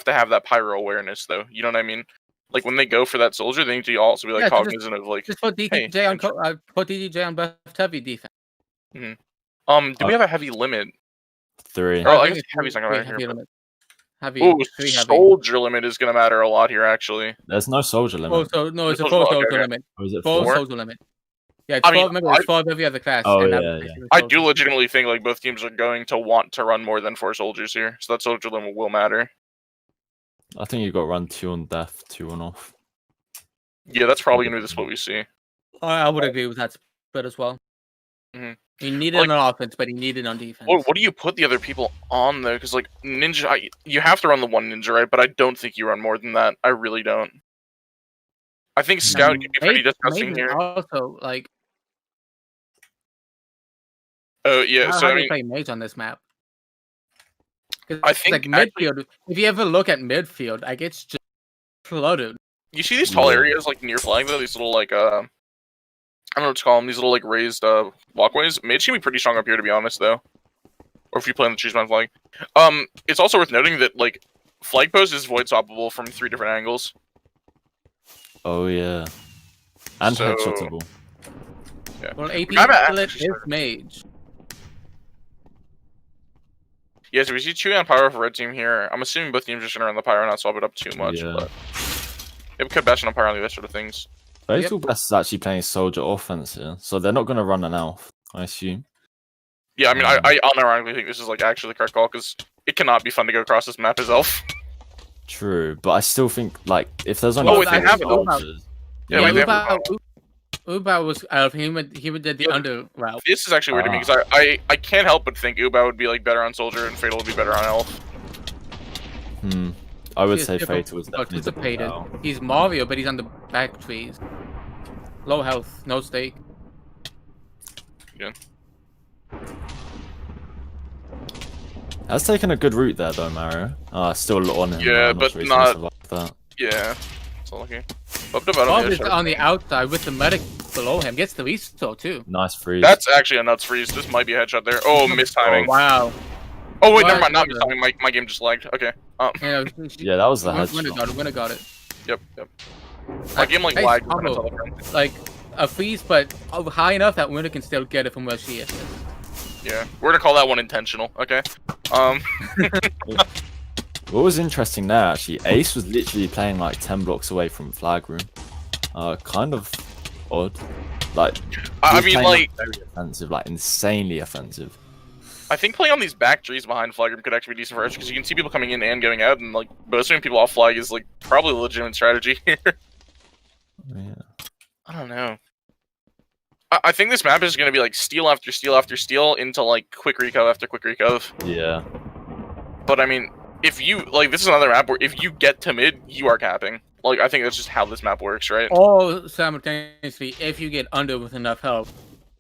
to have that Pyro awareness though. You know what I mean? Like when they go for that Soldier, they need to also be like Yeah, so cognizant of like. Just put DDJ on put DDJ on buffed heavy defense. Do we have a heavy limit? 3. Oh, I think guess it's heavy's not gonna matter heavy here. limit. Heavy, Oh, 3 heavy. Soldier limit is gonna matter a lot here, actually. There's no soldier limit. Oh, so no, it's a It's 4 okay, soldier okay. limit. Or is it 4 4? soldier limit. Yeah, it's I mean, 4. Remember, it's 4 of every other class. Oh, and yeah, that- yeah. I do legitimately think like both teams are going to want to run more than 4 soldiers here, so that soldier limit will matter. I think you got to run 2 on death, 2 on off. Yeah, that's probably gonna be the split we see. I would agree with that split as well. Mhm. He needed Like- it on offense, but he needed it on defense. What do you put the other people on though? Because like Ninja, you have to run the 1 Ninja, right? But I don't think you run more than that. I really don't. I think Scout could be pretty disgusting maybe here. Also, like, Oh yeah, how so I do you mean, play mage on this map? 'Cause I it's think like midfield. If you ever look at midfield, like it's just flooded. you see these tall Yeah. areas like near flag though, these little like I don't know what to call them, these little like raised walkways. Mage can be pretty strong up here, to be honest, though. Or if you play on the Cheeseman flag. It's also worth noting that like flag post is void swappable from 3 different angles. Oh, yeah. And So- headshottable. Well, AP Grab it, split actually, is mage. Yeah, so we see 2 on Pyro for red team here. I'm assuming both teams are just gonna run the Pyro, not swap it up too much. Yeah. But it could bash on Pyro on the other sort of things. Fatal Best is actually playing soldier offense here, so they're not going to run an elf, I assume. Yeah, I mean, I unironically think this is like actually the correct call because it cannot be fun to go across this map as elf. True, but I still think like if there's only wait, they have it. soldiers, Yeah, Yeah, we never. Ubao was elf. He did the under route. This is actually weird to me because I can't help but think Ubao would be like better on soldier and Fatal would be better on elf. I would say Fatal was definitely participated. He's Mario, but he's on the back trees. Low health, no stake. Yeah. That's taken a good route there though, Mario. Still a lot on him. Yeah, I'm but sure he's not. gonna survive that. Yeah. So lucky. Up to bottom. Bob is on the outside with the medic below him. Gets the restore too. Nice freeze. That's actually a nuts freeze. This might be a headshot there. Oh, missed timing. Wow. Oh wait, never mind. Not missed timing. My game just lagged. Okay. Yeah, that was the headshot. Winner got it. Yep. My game like lagged. Like a freeze, but high enough that Winner can still get it from where she is. Yeah, we're gonna call that one intentional. Okay. What was interesting there actually, Ace was literally playing like 10 blocks away from flag room. Kind of odd. Like, I mean, like very offensive, like insanely offensive. I think playing on these back trees behind flag room could actually be decent for us because you can see people coming in and going out, and like boosting people off flag is like probably a legitimate strategy here. Yeah. I don't know. I think this map is gonna be like steal after steal after steal into like quick recov after quick recov. Yeah. But I mean, if you like, this is another map where if you get to mid, you are capping. Like, I think that's just how this map works, right? Or simultaneously, if you get under with enough help,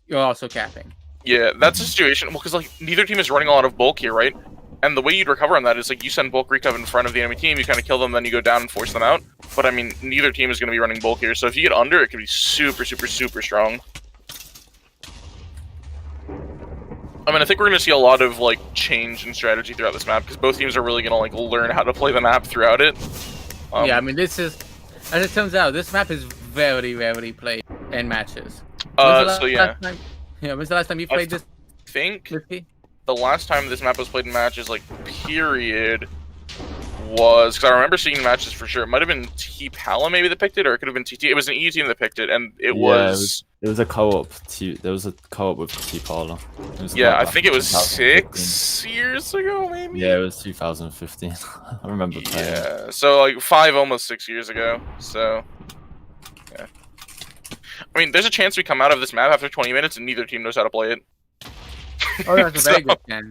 you're also capping. Yeah, that's a situation. Well, because like neither team is running a lot of bulk here, right? And the way you'd recover on that is like you send bulk recov in front of the enemy team, you kind of kill them, then you go down and force them out. But I mean, neither team is going to be running bulk here, so if you get under, it can be super, super, super strong. I mean, I think we're going to see a lot of like change in strategy throughout this map because both teams are really going to like learn how to play the map throughout it. Yeah, I mean, this is, as it turns out, this map is very rarely played in matches. So yeah. When's the last time you played this? I think the last time this map was played in matches, like, period, was, because I remember seeing matches for sure. It might have been T-Pala maybe that picked it, or it could have been TT. It was an EU team that picked it, and it was... It was a co-op. There was a co-op with T-Pala. Yeah, I think it was 6 years ago, maybe? Yeah, it was 2015. I remember playing. Yeah, so like 5, almost 6 years ago, so... Yeah. I mean, there's a chance we come out of this map after 20 minutes and neither team knows how to play it. Oh, that's a very good chance.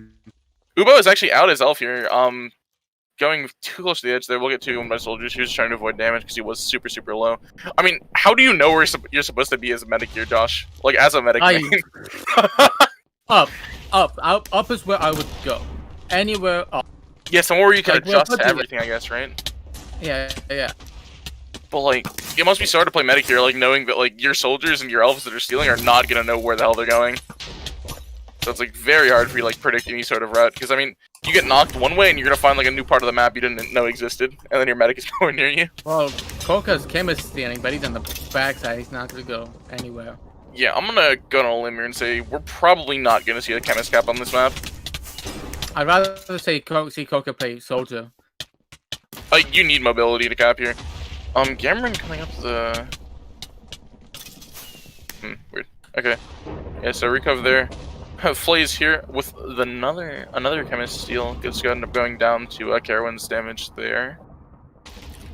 Ubo is actually out as elf here. Going too close to the edge there. We'll get to him by soldiers. He was trying to avoid damage because he was super, super low. I mean, how do you know where you're supposed to be as a medic here, Josh? Like, as a medic. Up is where I would go. Anywhere up. Yeah, somewhere where you can adjust everything, I guess, right? Yeah. But, like, it must be so hard to play medic here, like, knowing that, like, your soldiers and your elves that are stealing are not gonna know where the hell they're going. So it's, like, very hard for you, like, predict any sort of route. Because, I mean, you get knocked one way and you're gonna find, like, a new part of the map you didn't know existed. And then your medic is nowhere near you. Well, Coca's Kim is stealing, but he's on the backside. He's not gonna go anywhere. Yeah, I'm gonna go on a limb here and say we're probably not gonna see a chemist cap on this map. I'd rather say see Coca play soldier. Like, you need mobility to cap here. Gamron coming up the... weird. Okay. Yeah, so recover there. Flay's here with another chemist steal. It's gonna end up going down to Carowin's damage there.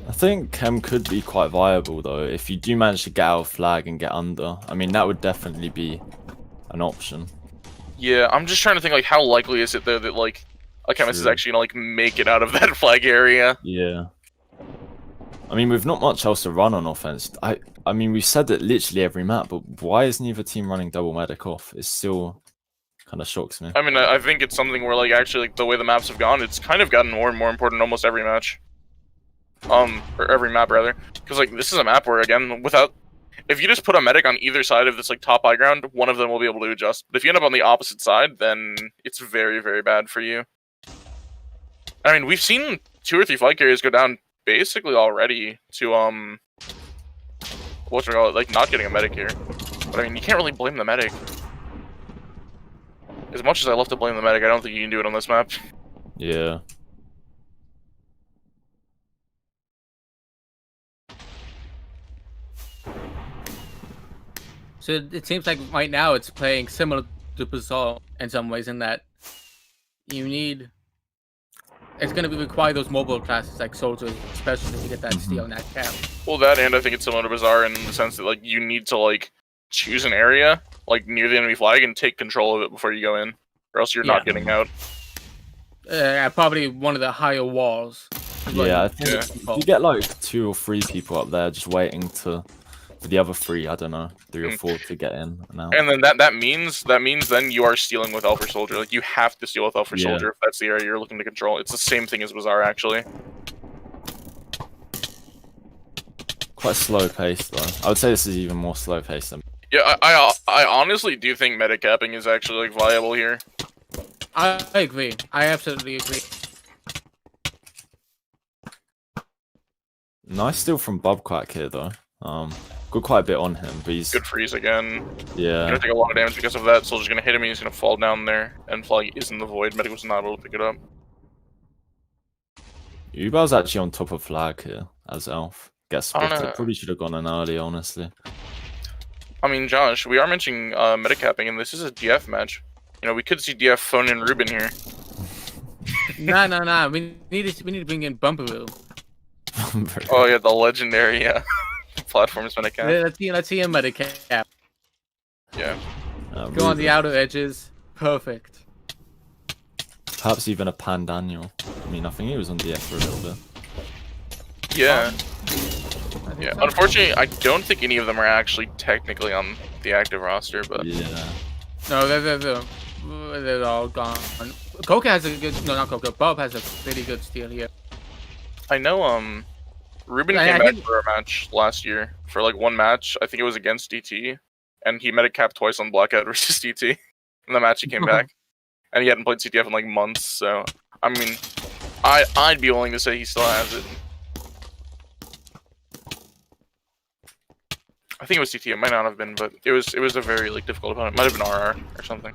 I think Chem could be quite viable though, if you do manage to get out of flag and get under. I mean, that would definitely be an option. Yeah, I'm just trying to think, like, how likely is it though that, like, a chemist is actually gonna, like, make it out of that flag area? Yeah. I mean, with not much else to run on offense, I mean, we've said it literally every map, but why is neither team running double medic off? It still kind of shocks me. I mean, I think it's something where, like, actually, like, the way the maps have gone, it's kind of gotten more and more important almost every match. Or every map, rather. Because, like, this is a map where, again, if you just put a medic on either side of this, like, top high ground, one of them will be able to adjust. But if you end up on the opposite side, then it's very, very bad for you. I mean, we've seen 2 or 3 flight carriers go down basically already to, whatchamacallit, like, not getting a medic here. But, I mean, you can't really blame the medic. As much as I love to blame the medic, I don't think you can do it on this map. Yeah. So it seems like right now it's playing similar to Bazaar in some ways, in that you need. It's going to require those mobile classes like soldiers, especially to get that steal and that cap. Well, that, and I think it's similar to Bazaar in the sense that like you need to like choose an area like near the enemy flag and take control of it before you go in, or else you're not getting out. Probably one of the higher walls. Yeah, I think if you get like 2 or 3 people up there just waiting for the other 3, I don't know, 3 or 4 to get in now. And then that means then you are stealing with Elf or Soldier. Like you have to steal with Elf or Soldier if that's the area you're looking to control. It's the same thing as Bazaar actually. Quite slow paced though. I would say this is even more slow paced than. Yeah, I honestly do think meta capping is actually like viable here. I agree. I absolutely agree. Nice steal from Bobquack here though. Got quite a bit on him, but he's good freeze again. Yeah. Gonna take a lot of damage because of that. Soldier's gonna hit him and he's gonna fall down there. And flag is in the void. Medic was not able to pick it up. Ubal's actually on top of flag here as Elf. Gets spotted. Probably should have gone in early, honestly. I mean, Josh, we are mentioning metacapping, and this is a DF match. You know, we could see DF phone in Ruben here. Nah. We need to bring in Bumperoo. Oh yeah, the legendary platforms metacap. Let's see him metacap. Yeah. Go on the outer edges. Perfect. Perhaps even a Pan Daniel. I mean, I think he was on DF for a little bit. Yeah. Yeah. So. Unfortunately, I don't think any of them are actually technically on the active roster, but yeah. No, they're all gone. Coca has a good. No, not Coca. Bob has a pretty good steal here. I know. Ruben came back for a match last year for like one match. I think it was against DT, and he metacapped twice on Blackout versus DT. In the match, he came back, and he hadn't played CTF in like months. So, I mean, I'd be willing to say he still has it. I think it was CTF. It might not have been, but it was a very like difficult opponent. It might have been RR or something.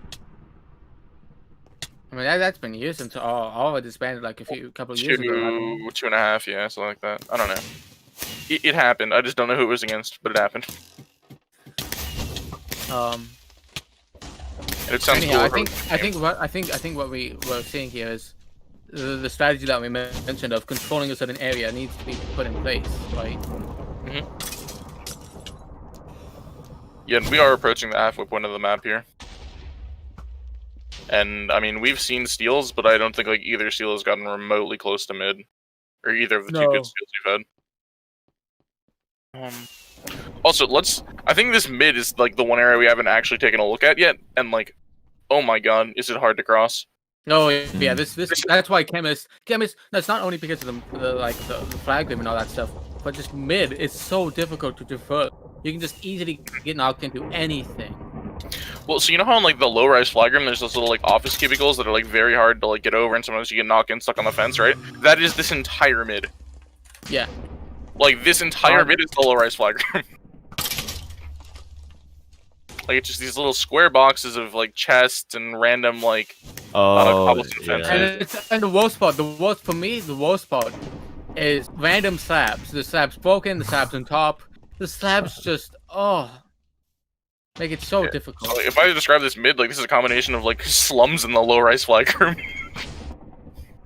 I mean, that's been used until all of it disbanded like a couple of years ago. 2.5, yeah, something like that. I don't know. It happened. I just don't know who it was against, but it happened. And it sounds anyhow, cool. I think what we're seeing here is the strategy that we mentioned of controlling a certain area needs to be put in place, right? Yeah, and we are approaching the halfway point of the map here. And, I mean, we've seen steals, but I don't think, like, either steal has gotten remotely close to mid. Or either of the two good steals we've had. Also, I think this mid is, like, the one area we haven't actually taken a look at yet. And, like, oh my god, is it hard to cross? No, yeah, that's why Chemist, no, it's not only because of the flag beam and all that stuff, but just mid, it's so difficult to defer. You can just easily get knocked into anything. Well, so you know how in like the low-rise flag room, there's those little like office cubicles that are like very hard to like get over, and sometimes you get knocked in, stuck on the fence, right? That is this entire mid. Yeah. Like this entire mid is the low-rise flag room. Like it's just these little square boxes of like chests and random like cobblestone fences. And the worst part is random slabs. The slabs broken, the slabs on top. The slabs just make it so difficult. So if I describe this mid, like this is a combination of like slums in the low-rise flag room.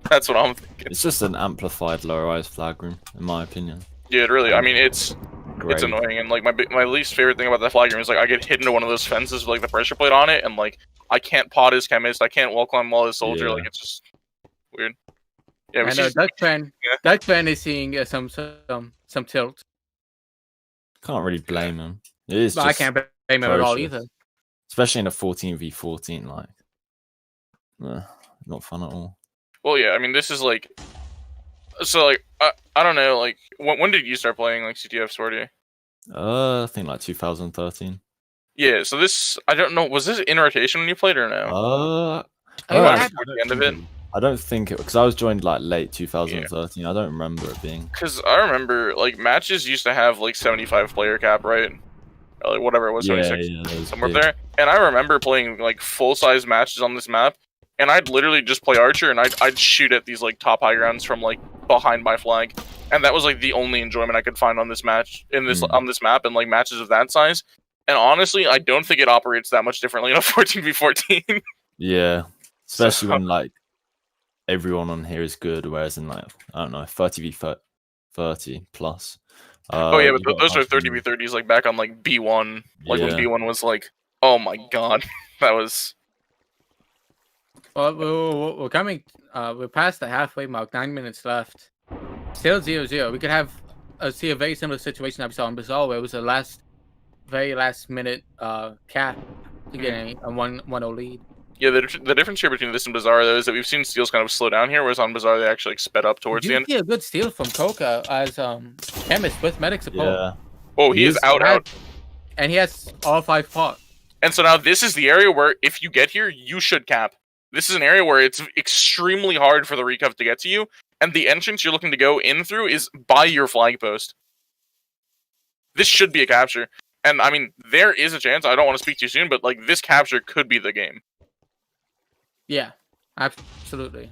That's what I'm thinking. It's just an amplified low-rise flag room, in my opinion. Yeah, it really. I mean, it's annoying, and like my least favorite thing about that flag room is like I get hit into one of those fences with like the pressure plate on it, and like I can't pot his chemist, I can't wall climb while his soldier. Yeah. Like it's just weird. Yeah, I know Dutch fan is seeing some tilt. Can't really blame him. It is. But I can't blame him at all either. Especially in a 14v14, like, not fun at all. Well, yeah, I mean, this is like, so like, I don't know, like, when did you start playing like CTF, Swordy? I think like 2013. Yeah, so this, I don't know, was this in rotation when you played or no? The end of it. I don't think it, because I was joined like late 2013. Yeah. I don't remember it being. Because I remember like matches used to have like 75 player cap, right? Or, like whatever it was, 76, somewhere there. And I remember playing like full size matches on this map, and I'd literally just play Archer, and I'd shoot at these like top high grounds from like behind my flag, and that was like the only enjoyment I could find on this match on this map, and like matches of that size. And honestly, I don't think it operates that much differently in a 14v14. Yeah, especially when like everyone on here is good, whereas in like I don't know 30v30 plus. Oh yeah, you but got those are nothing. 30v30s like back on like B1, like when Yeah. B1 was like, oh my god, that was. Well, we're coming. We're past the halfway mark. 9 minutes left. Still 0-0. We could have see a very similar situation that we saw in Bazaar, where it was a very last minute cap to get a 1-0 lead. Yeah, the difference here between this and Bazaar though is that we've seen steals kind of slow down here, whereas on Bazaar they actually like sped up towards the end. You see a good steal from Coca as chemist with medic support. Yeah. Oh, he is out. And he has all 5 pots. And so now this is the area where if you get here, you should cap. This is an area where it's extremely hard for the recuff to get to you, and the entrance you're looking to go in through is by your flag post. This should be a capture. And I mean, there is a chance, I don't want to speak too soon, but like this capture could be the game. Yeah, absolutely.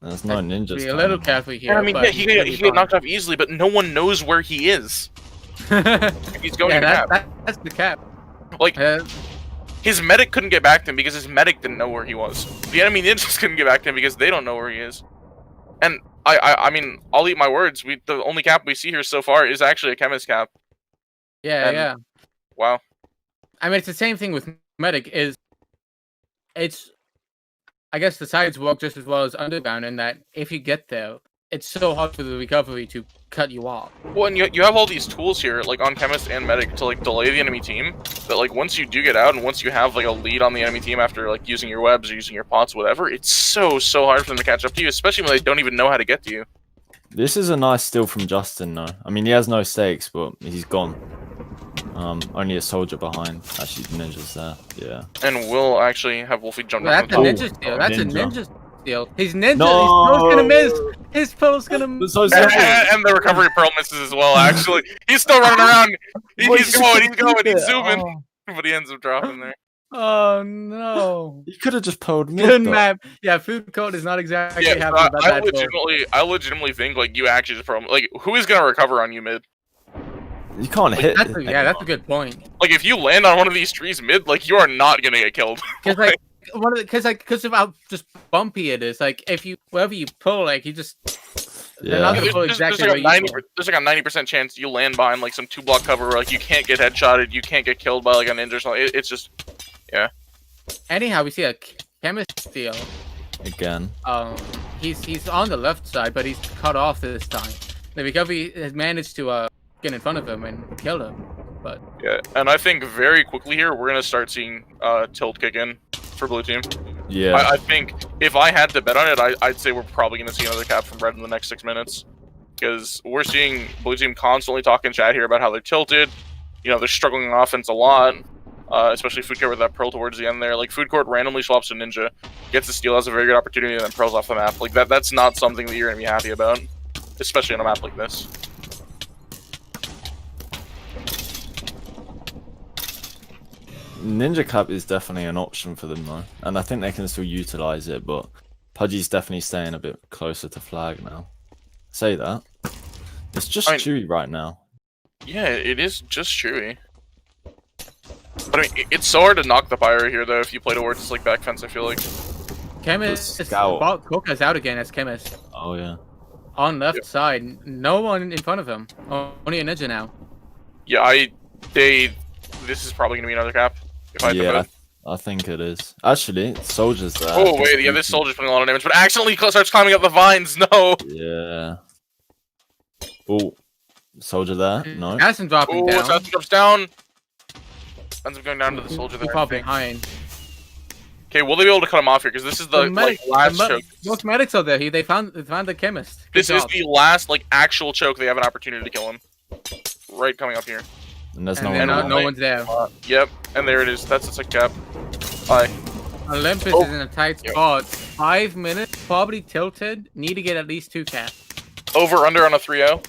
There's no ninjas. Be a little careful here. And I mean, yeah, he get knocked off easily, but no one knows where he is. He's going to cap. That's the cap. Like, his medic couldn't get back to him because his medic didn't know where he was. The enemy ninjas couldn't get back to him because they don't know where he is. And I mean, I'll eat my words. The only cap we see here so far is actually a chemist cap. Yeah. Wow. I mean, it's the same thing with medic. I guess the sides work just as well as underground in that if you get there, it's so hard for the recovery to cut you off. Well, and you have all these tools here, like on chemist and medic, to like delay the enemy team. That like once you do get out and once you have like a lead on the enemy team after like using your webs or using your pots, whatever, it's so hard for them to catch up to you, especially when they don't even know how to get to you. This is a nice steal from Justin, though. I mean, he has no stakes, but he's gone. Only a soldier behind. Actually, ninjas there. Yeah. And we'll actually have Wolfie jump down. That's a ninja steal. That's a ninja steal. He's ninja. No! His pearl's gonna miss. His pearl's gonna miss. So and the recovery pearl misses as well, actually. He's still running around. He's going, he's zooming. But he ends up dropping there. Oh no! You could have just pulled me. Good map. Yeah, food code is not exactly happy about that. I legitimately think like you actually just problem. Like, who is gonna recover on you mid? You can't hit. That's a good point. Like, if you land on one of these trees mid, like you are not gonna get killed. Because of how just bumpy it is. Like, wherever you pull, like you just. Yeah. There's like a 90% chance you land behind like some 2-block cover where like you can't get headshotted, you can't get killed by like a ninja or something. It's just, yeah. Anyhow, we see a chemist steal. Again. He's on the left side, but he's cut off this time. The recovery has managed to get in front of him and kill him. But yeah, and I think very quickly here we're gonna start seeing tilt kick in for blue team. Yeah. I think if I had to bet on it, I'd say we're probably gonna see another cap from red in the next 6 minutes, because we're seeing blue team constantly talk in chat here about how they're tilted. You know, they're struggling on offense a lot. Especially Food Court with that pearl towards the end there. Like, Food Court randomly swaps to Ninja, gets the steal, has a very good opportunity, and then pearls off the map. Like, that's not something that you're going to be happy about, especially on a map like this. Ninja Cap is definitely an option for them, though. And I think they can still utilize it, but Pudgy's definitely staying a bit closer to flag now. Say that. It's just Chewy right now. Yeah, it is just Chewy. But I mean, it's so hard to knock the pyro here, though, if you play towards this like back fence, I feel like. Chemist is Coca's out again as chemist. Oh, yeah. On left side. No one in front of him. Only a ninja now. Yeah, this is probably going to be another cap. If I had to bet. I think it is. Actually, soldiers there. Oh, wait, yeah, this soldier's putting a lot of damage, but accidentally starts climbing up the vines. No! Yeah. Oh, soldier there? No. Assassin dropping down. Assassin drops down. Ends up going down to the soldier there. Far behind. Okay, will they be able to cut him off here? Because this is the last choke. Most medics are there. They found the chemist. This is the last actual choke. They have an opportunity to kill him. Right coming up here. And there's no one's there. Yep, and there it is. That's a sick cap. Bye. Olympus is in a tight spot. 5 minutes, probably tilted. Need to get at least 2 caps. Over under on a 3-0.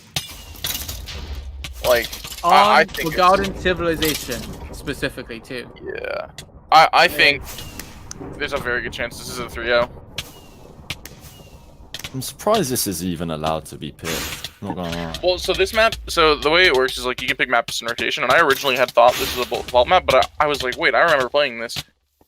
Like, I think Forgotten Civilization specifically too. Yeah, I think there's a very good chance this is a 3-0. I'm surprised this is even allowed to be picked. Not gonna lie. Well, so this map, so the way it works is like you can pick maps in rotation, and I originally had thought this was a vault map, but I was like, wait, I remember playing this.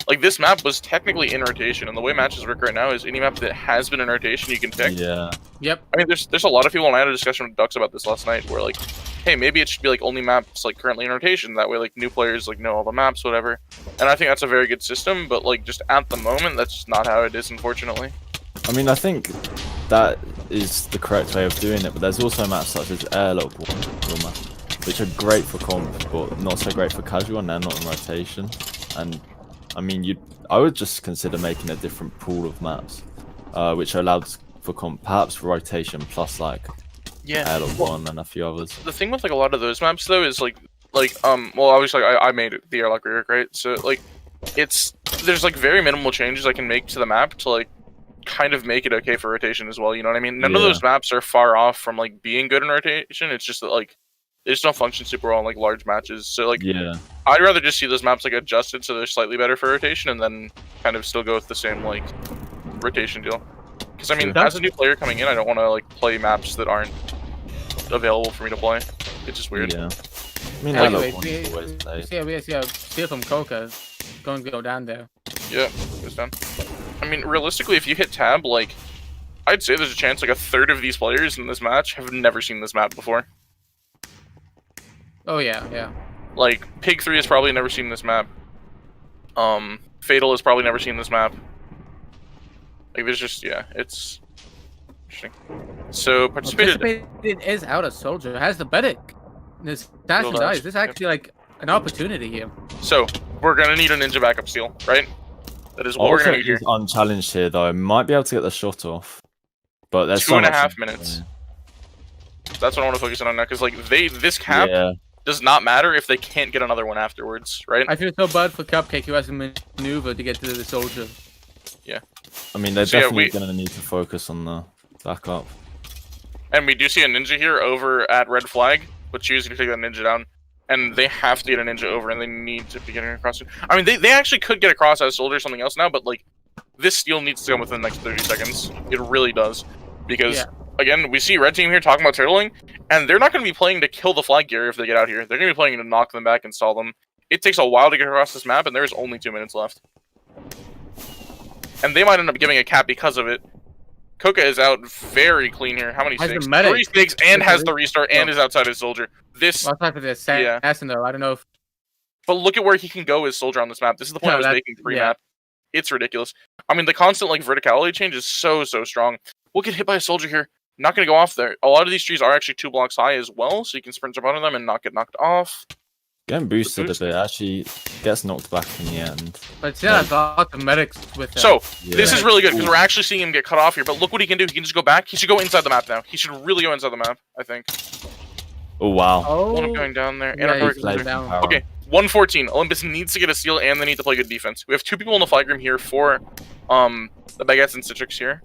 Like this map was technically in rotation, and the way matches work right now is any map that has been in rotation you can pick. Yeah. Yep. I mean, there's a lot of people, and I had a discussion with Dux about this last night, where like, hey, maybe it should be like only maps like currently in rotation. That way, like new players like know all the maps, whatever. And I think that's a very good system, but like just at the moment, that's just not how it is, unfortunately. I mean, I think that is the correct way of doing it, but there's also maps such as Airlock, which are great for comp, but not so great for casual, and they're not in rotation. And I mean, I would just consider making a different pool of maps, which are allowed for comp, perhaps for rotation plus like Airlock 1 and a few others. The thing with like a lot of those maps though is like well, obviously I made it the Airlock rework, right? So like there's like very minimal changes I can make to the map to like kind of make it okay for rotation as well, you know what I mean? None of those maps are far off from like being good in rotation. It's just that like they just don't function super well in like large matches. So like I'd rather just see those maps like adjusted so they're slightly better for rotation, and then kind of still go with the same like rotation deal. Because I mean, as a new player coming in, I don't want to like play maps that aren't available for me to play. It's just weird. Yeah. I mean, Anyway, we we see a steal from Coca. Going to go down there. Yeah, goes down. I mean, realistically, if you hit tab, like, I'd say there's a chance like a third of these players in this match have never seen this map before. Oh yeah, yeah. Like, Pig 3 has probably never seen this map. Fatal has probably never seen this map. Like, there's just, yeah, it's interesting. So, participated is out of soldier. Has the Medic. This dash and dies. This is actually like an opportunity here. So, we're gonna need a ninja backup steal, right? That is what we're gonna need here. Unchallenged here, though. Might be able to get the shot off, but there's 2.5 minutes. That's what I want to focus on now, because like this cap does not matter if they can't get another one afterwards, right? I feel so bad for Cupcake, who has to maneuver to get to the soldier. Yeah. I mean, they're definitely gonna need to focus on the backup. And we do see a ninja here over at red flag, but choosing to take that ninja down. And they have to get a ninja over, and they need to be getting across. I mean, they actually could get across as soldier or something else now, but like, this steal needs to come within the next 30 seconds. It really does. Because, again, we see red team here talking about turtling, and they're not going to be playing to kill the flag gear if they get out here. They're going to be playing to knock them back and stall them. It takes a while to get across this map, and there's only 2 minutes left. And they might end up giving a cap because of it. Coca is out very clean here. How many stakes? 3 stakes, and has the restart, and is outside his soldier. This, well, for the assassin though. I don't know if. But look at where he can go as soldier on this map. This is the point I was making pre-map. It's ridiculous. I mean, the constant like verticality change is so strong. We'll get hit by a soldier here. Not gonna go off there. A lot of these trees are actually 2 blocks high as well, so you can sprint jump onto them and not get knocked off. Getting boosted a bit, actually gets knocked back in the end. But yeah, I thought the medics with that. So, this is really good, because we're actually seeing him get cut off here, but look what he can do. He can just go back. He should go inside the map now. He should really go inside the map, I think. Oh, wow. One going down there. Yeah, and okay, 114. Olympus needs to get a steal, and they need to play good defense. We have 2 people in the flag room here for the Baguettes and Citrix here.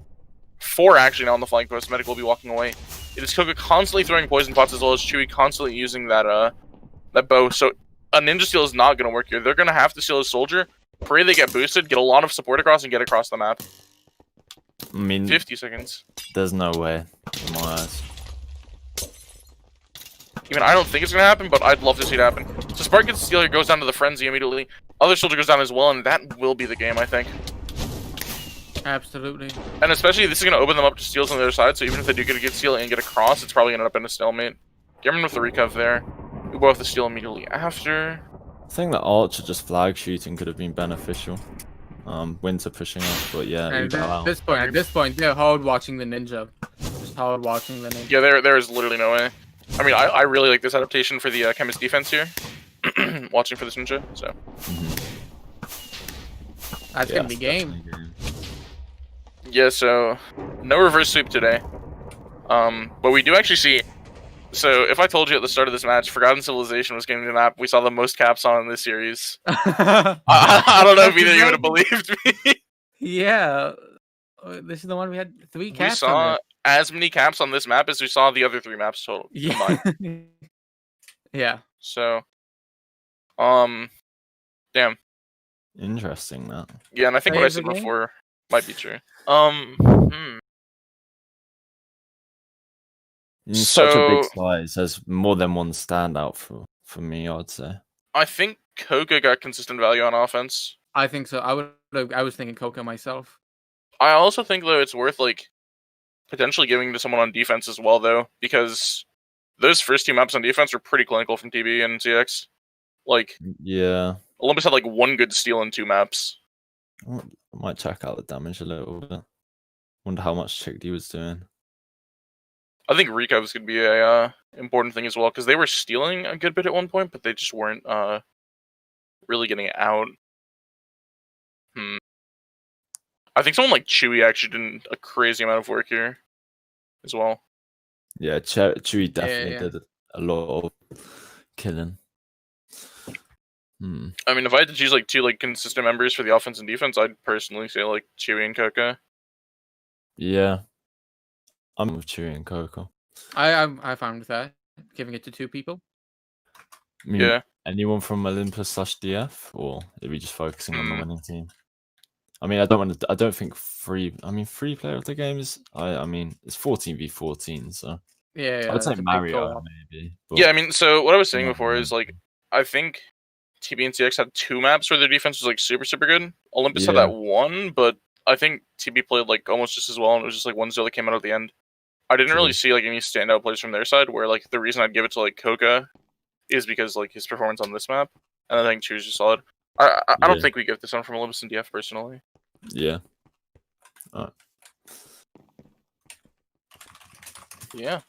4 actually now on the flank post. Medic will be walking away. It is Coca constantly throwing poison pots, as well as Chewy constantly using that bow. So a ninja steal is not going to work here. They're going to have to steal a soldier. Pray they get boosted, get a lot of support across, and get across the map. I mean, 50 seconds. There's no way in my eyes. Even I don't think it's going to happen, but I'd love to see it happen. So Spark gets the steal here, goes down to the frenzy immediately. Other soldier goes down as well, and that will be the game, I think. Absolutely. And especially, this is going to open them up to steals on the other side, so even if they do get a good steal and get across, it's probably going to end up in a stalemate. Gammon with the recov there. We both the steal immediately after. I think that Archer just flag shooting could have been beneficial. Winter pushing up, but yeah. At this point, they're hard watching the ninja. Just hard watching the ninja. Yeah, there is literally no way. I mean, I really like this adaptation for the chemist defense here. Watching for this ninja, so. That's gonna be game. Yeah, so no reverse sweep today. But we do actually see. So if I told you at the start of this match, Forgotten Civilization was getting the map, we saw the most caps on in this series. I don't know if either of you would have believed me. Yeah, this is the one we had 3 caps. We saw as many caps on this map as we saw the other 3 maps total. Yeah. Yeah. So, damn. Interesting that. Yeah, and I think what I said before might be true. Such a big So size. There's more than one standout for me, I'd say. I think Koga got consistent value on offense. I think so. I was thinking Coco myself. I also think though it's worth like potentially giving to someone on defense as well though, because those first two maps on defense were pretty clinical from TB and CX. Like Yeah. Olympus had like one good steal in 2 maps. I might check out the damage a little bit. Wonder how much Chick D was doing. I think recovs could be a important thing as well because they were stealing a good bit at one point, but they just weren't really getting it out. I think someone like Chewy actually did a crazy amount of work here as well. Yeah, Chewy definitely yeah. did a lot of killing. I mean, if I had to choose like 2 like consistent members for the offense and defense, I'd personally say like Chewy and Coca. Yeah. I'm with Chewy and Coco. I found with that. Giving it to 2 people. I mean, Yeah. anyone from Olympus/DF, or are we just focusing on the winning team? I mean, I don't think free player of the game is. I mean, it's 14v14, so Yeah, I'd say it's a big Mario co-op. maybe. Yeah, I mean, so what I was saying Yeah, before is like I think TB and CX had 2 maps where their defense was like super good. Olympus had Yeah. that one, but I think TB played like almost just as well, and it was just like 1-0 that came out at the end. I didn't really see like any standout plays from their side. Where like the reason I'd give it to like Coca is because like his performance on this map, and I think Chewy's just solid. I don't think we get this one from Olympus and DF personally. Yeah. Yeah.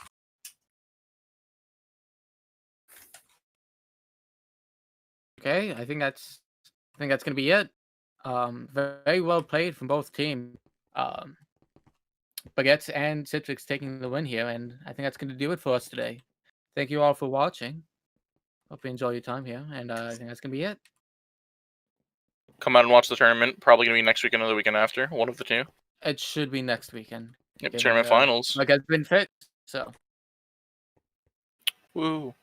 Okay, I think that's gonna be it. Very well played from both teams. Baguettes and Citrix taking the win here, and I think that's gonna do it for us today. Thank you all for watching. Hope you enjoy your time here, and I think that's gonna be it. Come out and watch the tournament. Probably gonna be next weekend or the weekend after. One of the two. It should be next weekend. Yep, tournament finals. Like it's been fixed, so. Woo.